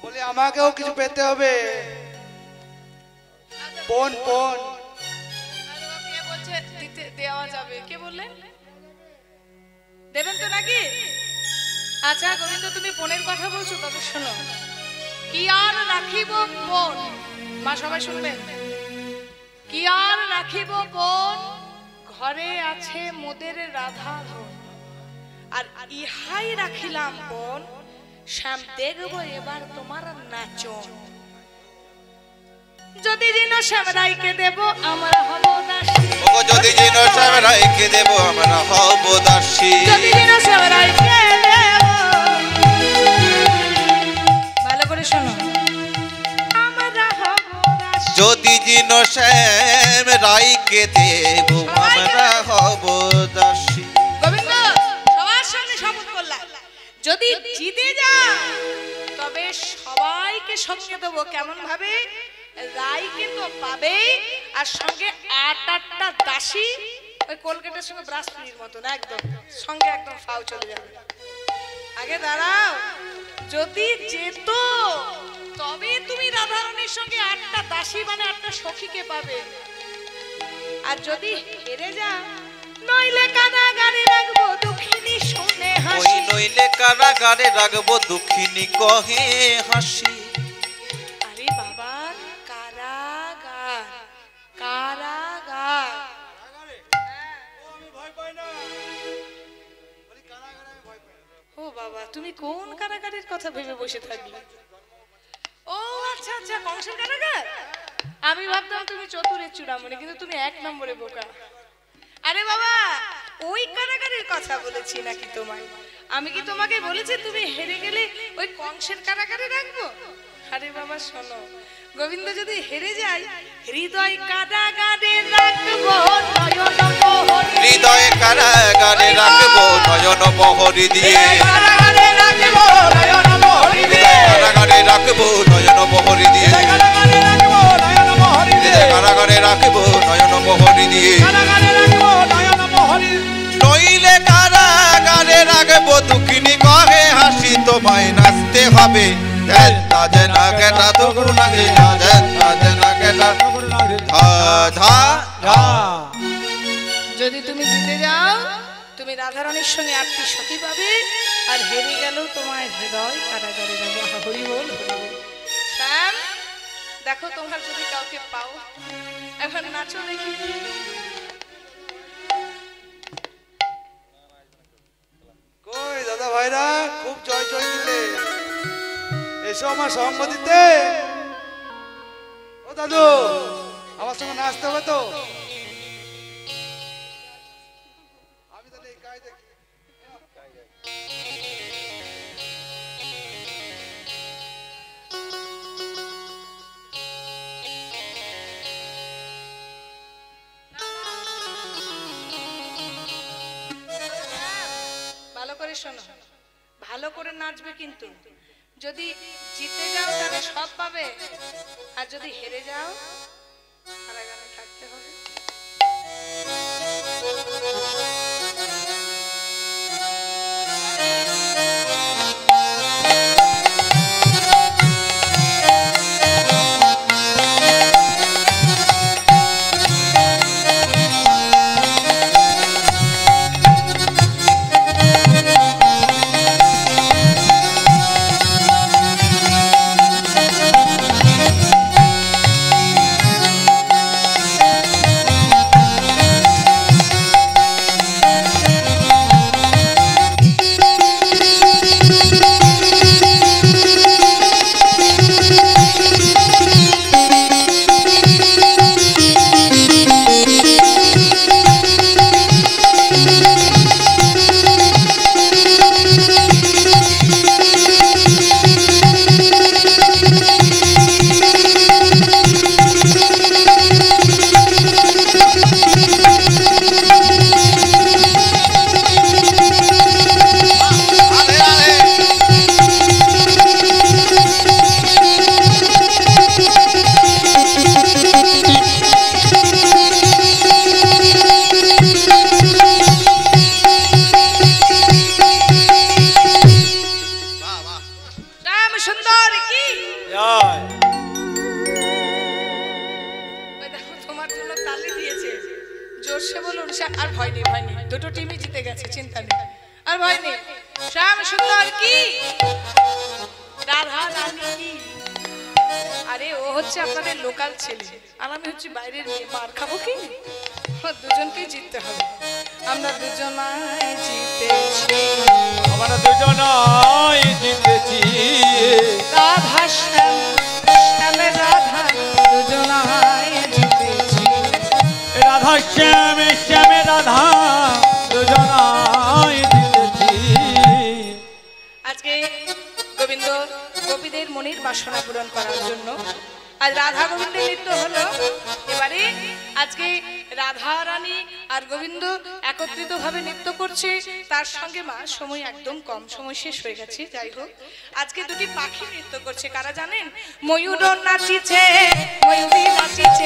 বলে আমাকেও কিছু পেতে হবে। পন পন কে বলছে দিতে দেওয়া যাবে? কে বললেন দেবেন তো নাকি? আচ্ছা গোবিন্দ, তুমি পনের কথা বলছো, তবে শোনো, কি আর রাখিব পন, মা সবাই শুনবেন, কি আর রাখিব পন, ঘরে আছে মোদের রাধা ধন, আর ইহাই রাখিলাম পন, শ্যাম দেখবো এবার তোমার নাচন। যদি জিন শ্যাম রাইকে দেব আমরা হব দাসী, ও যদি জিন শ্যাম রাইকে দেব আমরা হব দাসী, যদি জিন শ্যাম রাইকে দেব, ভালো করে শোনো, আমরা হব দাসী, যদি জিন শ্যাম রাইকে দেব আমরা হব দাসী। গোবিন্দ সবার সামনে শপথ করলাম, যদি জিতে যা তবে সবাইকে সঙ্গে দেবো। কেমন ভাবে? রাইকে তো পাবে, আর সঙ্গে 8-8টা দাসী, ওই কলকাতার সঙ্গে ব্রাসপুরির মতন একদম সঙ্গে, একদম ফাও চলে যাবে। আগে দাঁড়াও, যদি যেত তবে তুমি রাধারানীর সঙ্গে 8টা দাসী মানে 8টা সখীকে পাবে, আর যদি হেরে যা নইলে কারাগারে রাখবো দুঃখিনী শুনে ওই হাসি, নইলে কারাগারে রাখবো দুঃখিনী কহে হাসি। আরে বাবা, কারাগার, কারাগার, ও বাবা, তুমি কোন কারাগারের কথা ভেবে বসে থাকলে? ও আচ্ছা আচ্ছা, কংসের কারাগার। আমি ভাবতাম তুমি চতুরের চূড়ামণি, কিন্তু তুমি 1 নম্বরে বোকা। আরে বাবা, ওই কারাগারের কথা বলেছি নাকি তোমায়? আমি কি তোমাকে বলেছি তুমি হেরে গেলে ওই কংসের কারাগারে রাখবো? আরে বাবা শোনো, গোবিন্দ যদি হেরে যায় হৃদয় কারাগারে রাখবো নয়ন মোহরি, হৃদয়ে কারাগারে রাখবো নয়ন মোহরি দিয়ে, কারাগারে রাখবো নয়ন মোহরি দিয়ে, কারাগারে রাখবো নয়ন মোহরি দিয়ে, কারাগারে রাখবো নয়ন মোহরি দিয়ে, নইলে কারাগারে রাখবো দুঃখিনী কহে হাসি, তোমায় নাচতে হবে যদি তুমি জিতে যাও তুমি রাধারানীর সঙ্গে 8টি সখী পাবে, আর হেরে গেল তোমার হৃদয় কারাগারে যাবে। হরি বল, হরি বল। শ্যাম, দেখো তোমার যদি কাউকে পাও, এখন নাচো দেখি। কই ভাইরা খুব জয় জয় দিলে, এসো আমার সঙ্গ দিতে। ও দাদু, আমার সঙ্গে নাচতে হবে তো? আমি তাহলে এই গায়ে দেখি। ভালো করে শোনো, ভালো করে নাচবে, কিন্তু যদি জিতে যাও তাহলে সব পাবে, আর যদি হেরে যাও কারাগারে থাকতে হবে। জোরসে বলুন। আর ভয় নেই, ভয় নেই, দুটো টিমই জিতে গেছে, চিন্তা নেই, আর ভয় নেই। শ্যাম সুন্দর কি, রাধা রানী কি। আরে ও হচ্ছে আপনাদের লোকাল ছেলে, আর আমি হচ্ছে বাইরের মেয়ে, মার খাবো কি? দুজনকেই জিততে হবে। আমরা দুজনাই জিতেছি, আমরা দুজনাই জিতেছি। রাধা শ্যাম, শ্যামে রাধা, দুজনাই জিতেছি। রাধা শ্যামে, শ্যামে রাধা, দুজনাই জিতেছি। আজকে গোবিন্দ গোপীদের মনের বাসনা পূরণ করার জন্য আজ রাধা গোবিন্দের নৃত্য হলো। এবারে আজকে রাধা রানী আর গোবিন্দ একত্রিত ভাবে নৃত্য করছে, তার সঙ্গে মা সময় একদম কম, সময় শেষ হয়ে গেছে। যাই হোক, আজকে দুটি পাখি নৃত্য করছে, কারা জানেন? ময়ূর নাচিছে, ময়ূরী নাচিছে,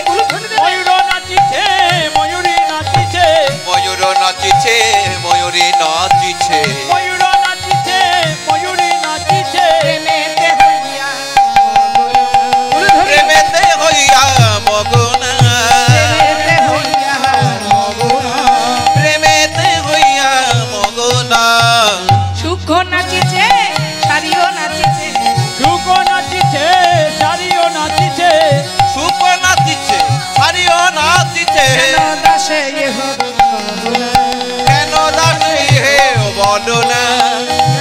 ময়ূর নাচিছে, ময়ূরী নাচিছে, ময়ূর নাচিছে, ময়ূরী নাচিছে, ময়ূর নাচিছে, ময়ূরী নাচিছে। প্রেমেতে হইয়া প্রেমেতে হইয়া মগনা, প্রেমেতে হইয়া মগ্ন, প্রেমেতে হইয়া মগনা। সুখ নাচিছে, সারিও নাচিছে, সুখ নাচিছে, সারিও নাচিছে, সুখ নাচিছে, সারিও নাচিছে। কেন দাসে ইহ কেন দাসে হে বলো না,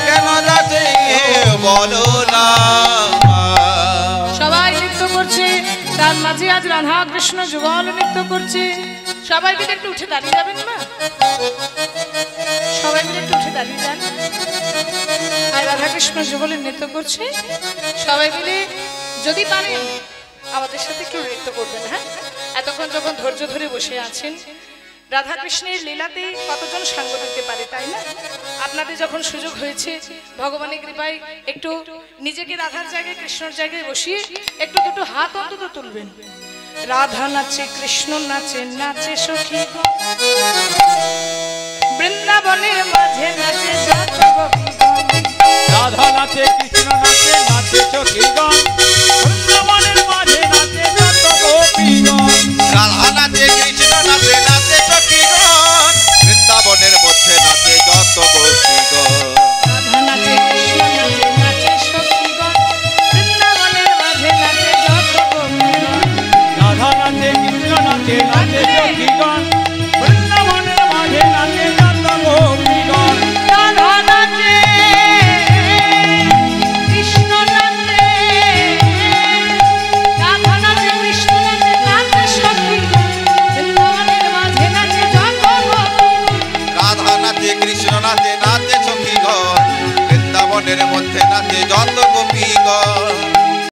কেন দাসে হে বলো না। সবাই নৃত্য করছে, তার মাঝে আজ রাধা কৃষ্ণ যুগল নৃত্য করছে। সবাই মিলে একটু উঠে দাঁড়িয়ে যাবেন না, সবাই মিলে একটু উঠে দাঁড়িয়ে যান। আর রাধা কৃষ্ণ যুগলের নৃত্য করছে, সবাই মিলে যদি পারেন আমাদের সাথে একটু নৃত্য করবেন। হ্যাঁ, এতক্ষণ যখন ধৈর্য ধরে বসে আছেন, রাধা কৃষ্ণের লীলাতে কতজন সঙ্গ দিতে পারে, তাই না? আপনাদের যখন সুযোগ হয়েছে, ভগবানের কৃপায় একটু নিজেকে রাধার জায়গায়, কৃষ্ণর জায়গায় বসিয়ে একটু দুটো হাত অন্তত তুলবেন। রাধা নাচে, কৃষ্ণ নাচে, নাচে সখী বৃন্দাবনের মাঝে, নাচে যত গোপীগণ। রাধা নাচে, কৃষ্ণ নাচে, নাচে সখীগণ, বৃন্দাবনের মাঝে নাচে যত গোপীগণ। রাধা নাচে, কৃষ্ণ নাচে, নাচে সখীগণ, বৃন্দাবনের মধ্যে নাচে যত গোপীগণ। রাধা নাচে, কৃষ্ণ নাচে, নাচে সখীগণ, বৃন্দাবনের মাঝে নাচে যত গোপীগণ। রাধা নাচে, কৃষ্ণ নাচে, নাচে সখীগণ, বৃন্দাবনের মাঝে নাচে যত গোপীগণ। রাধা নাচে, নাচে নাচে সখীগণ, বৃন্দাবনের মধ্যে নাচে যত গোপীগণ।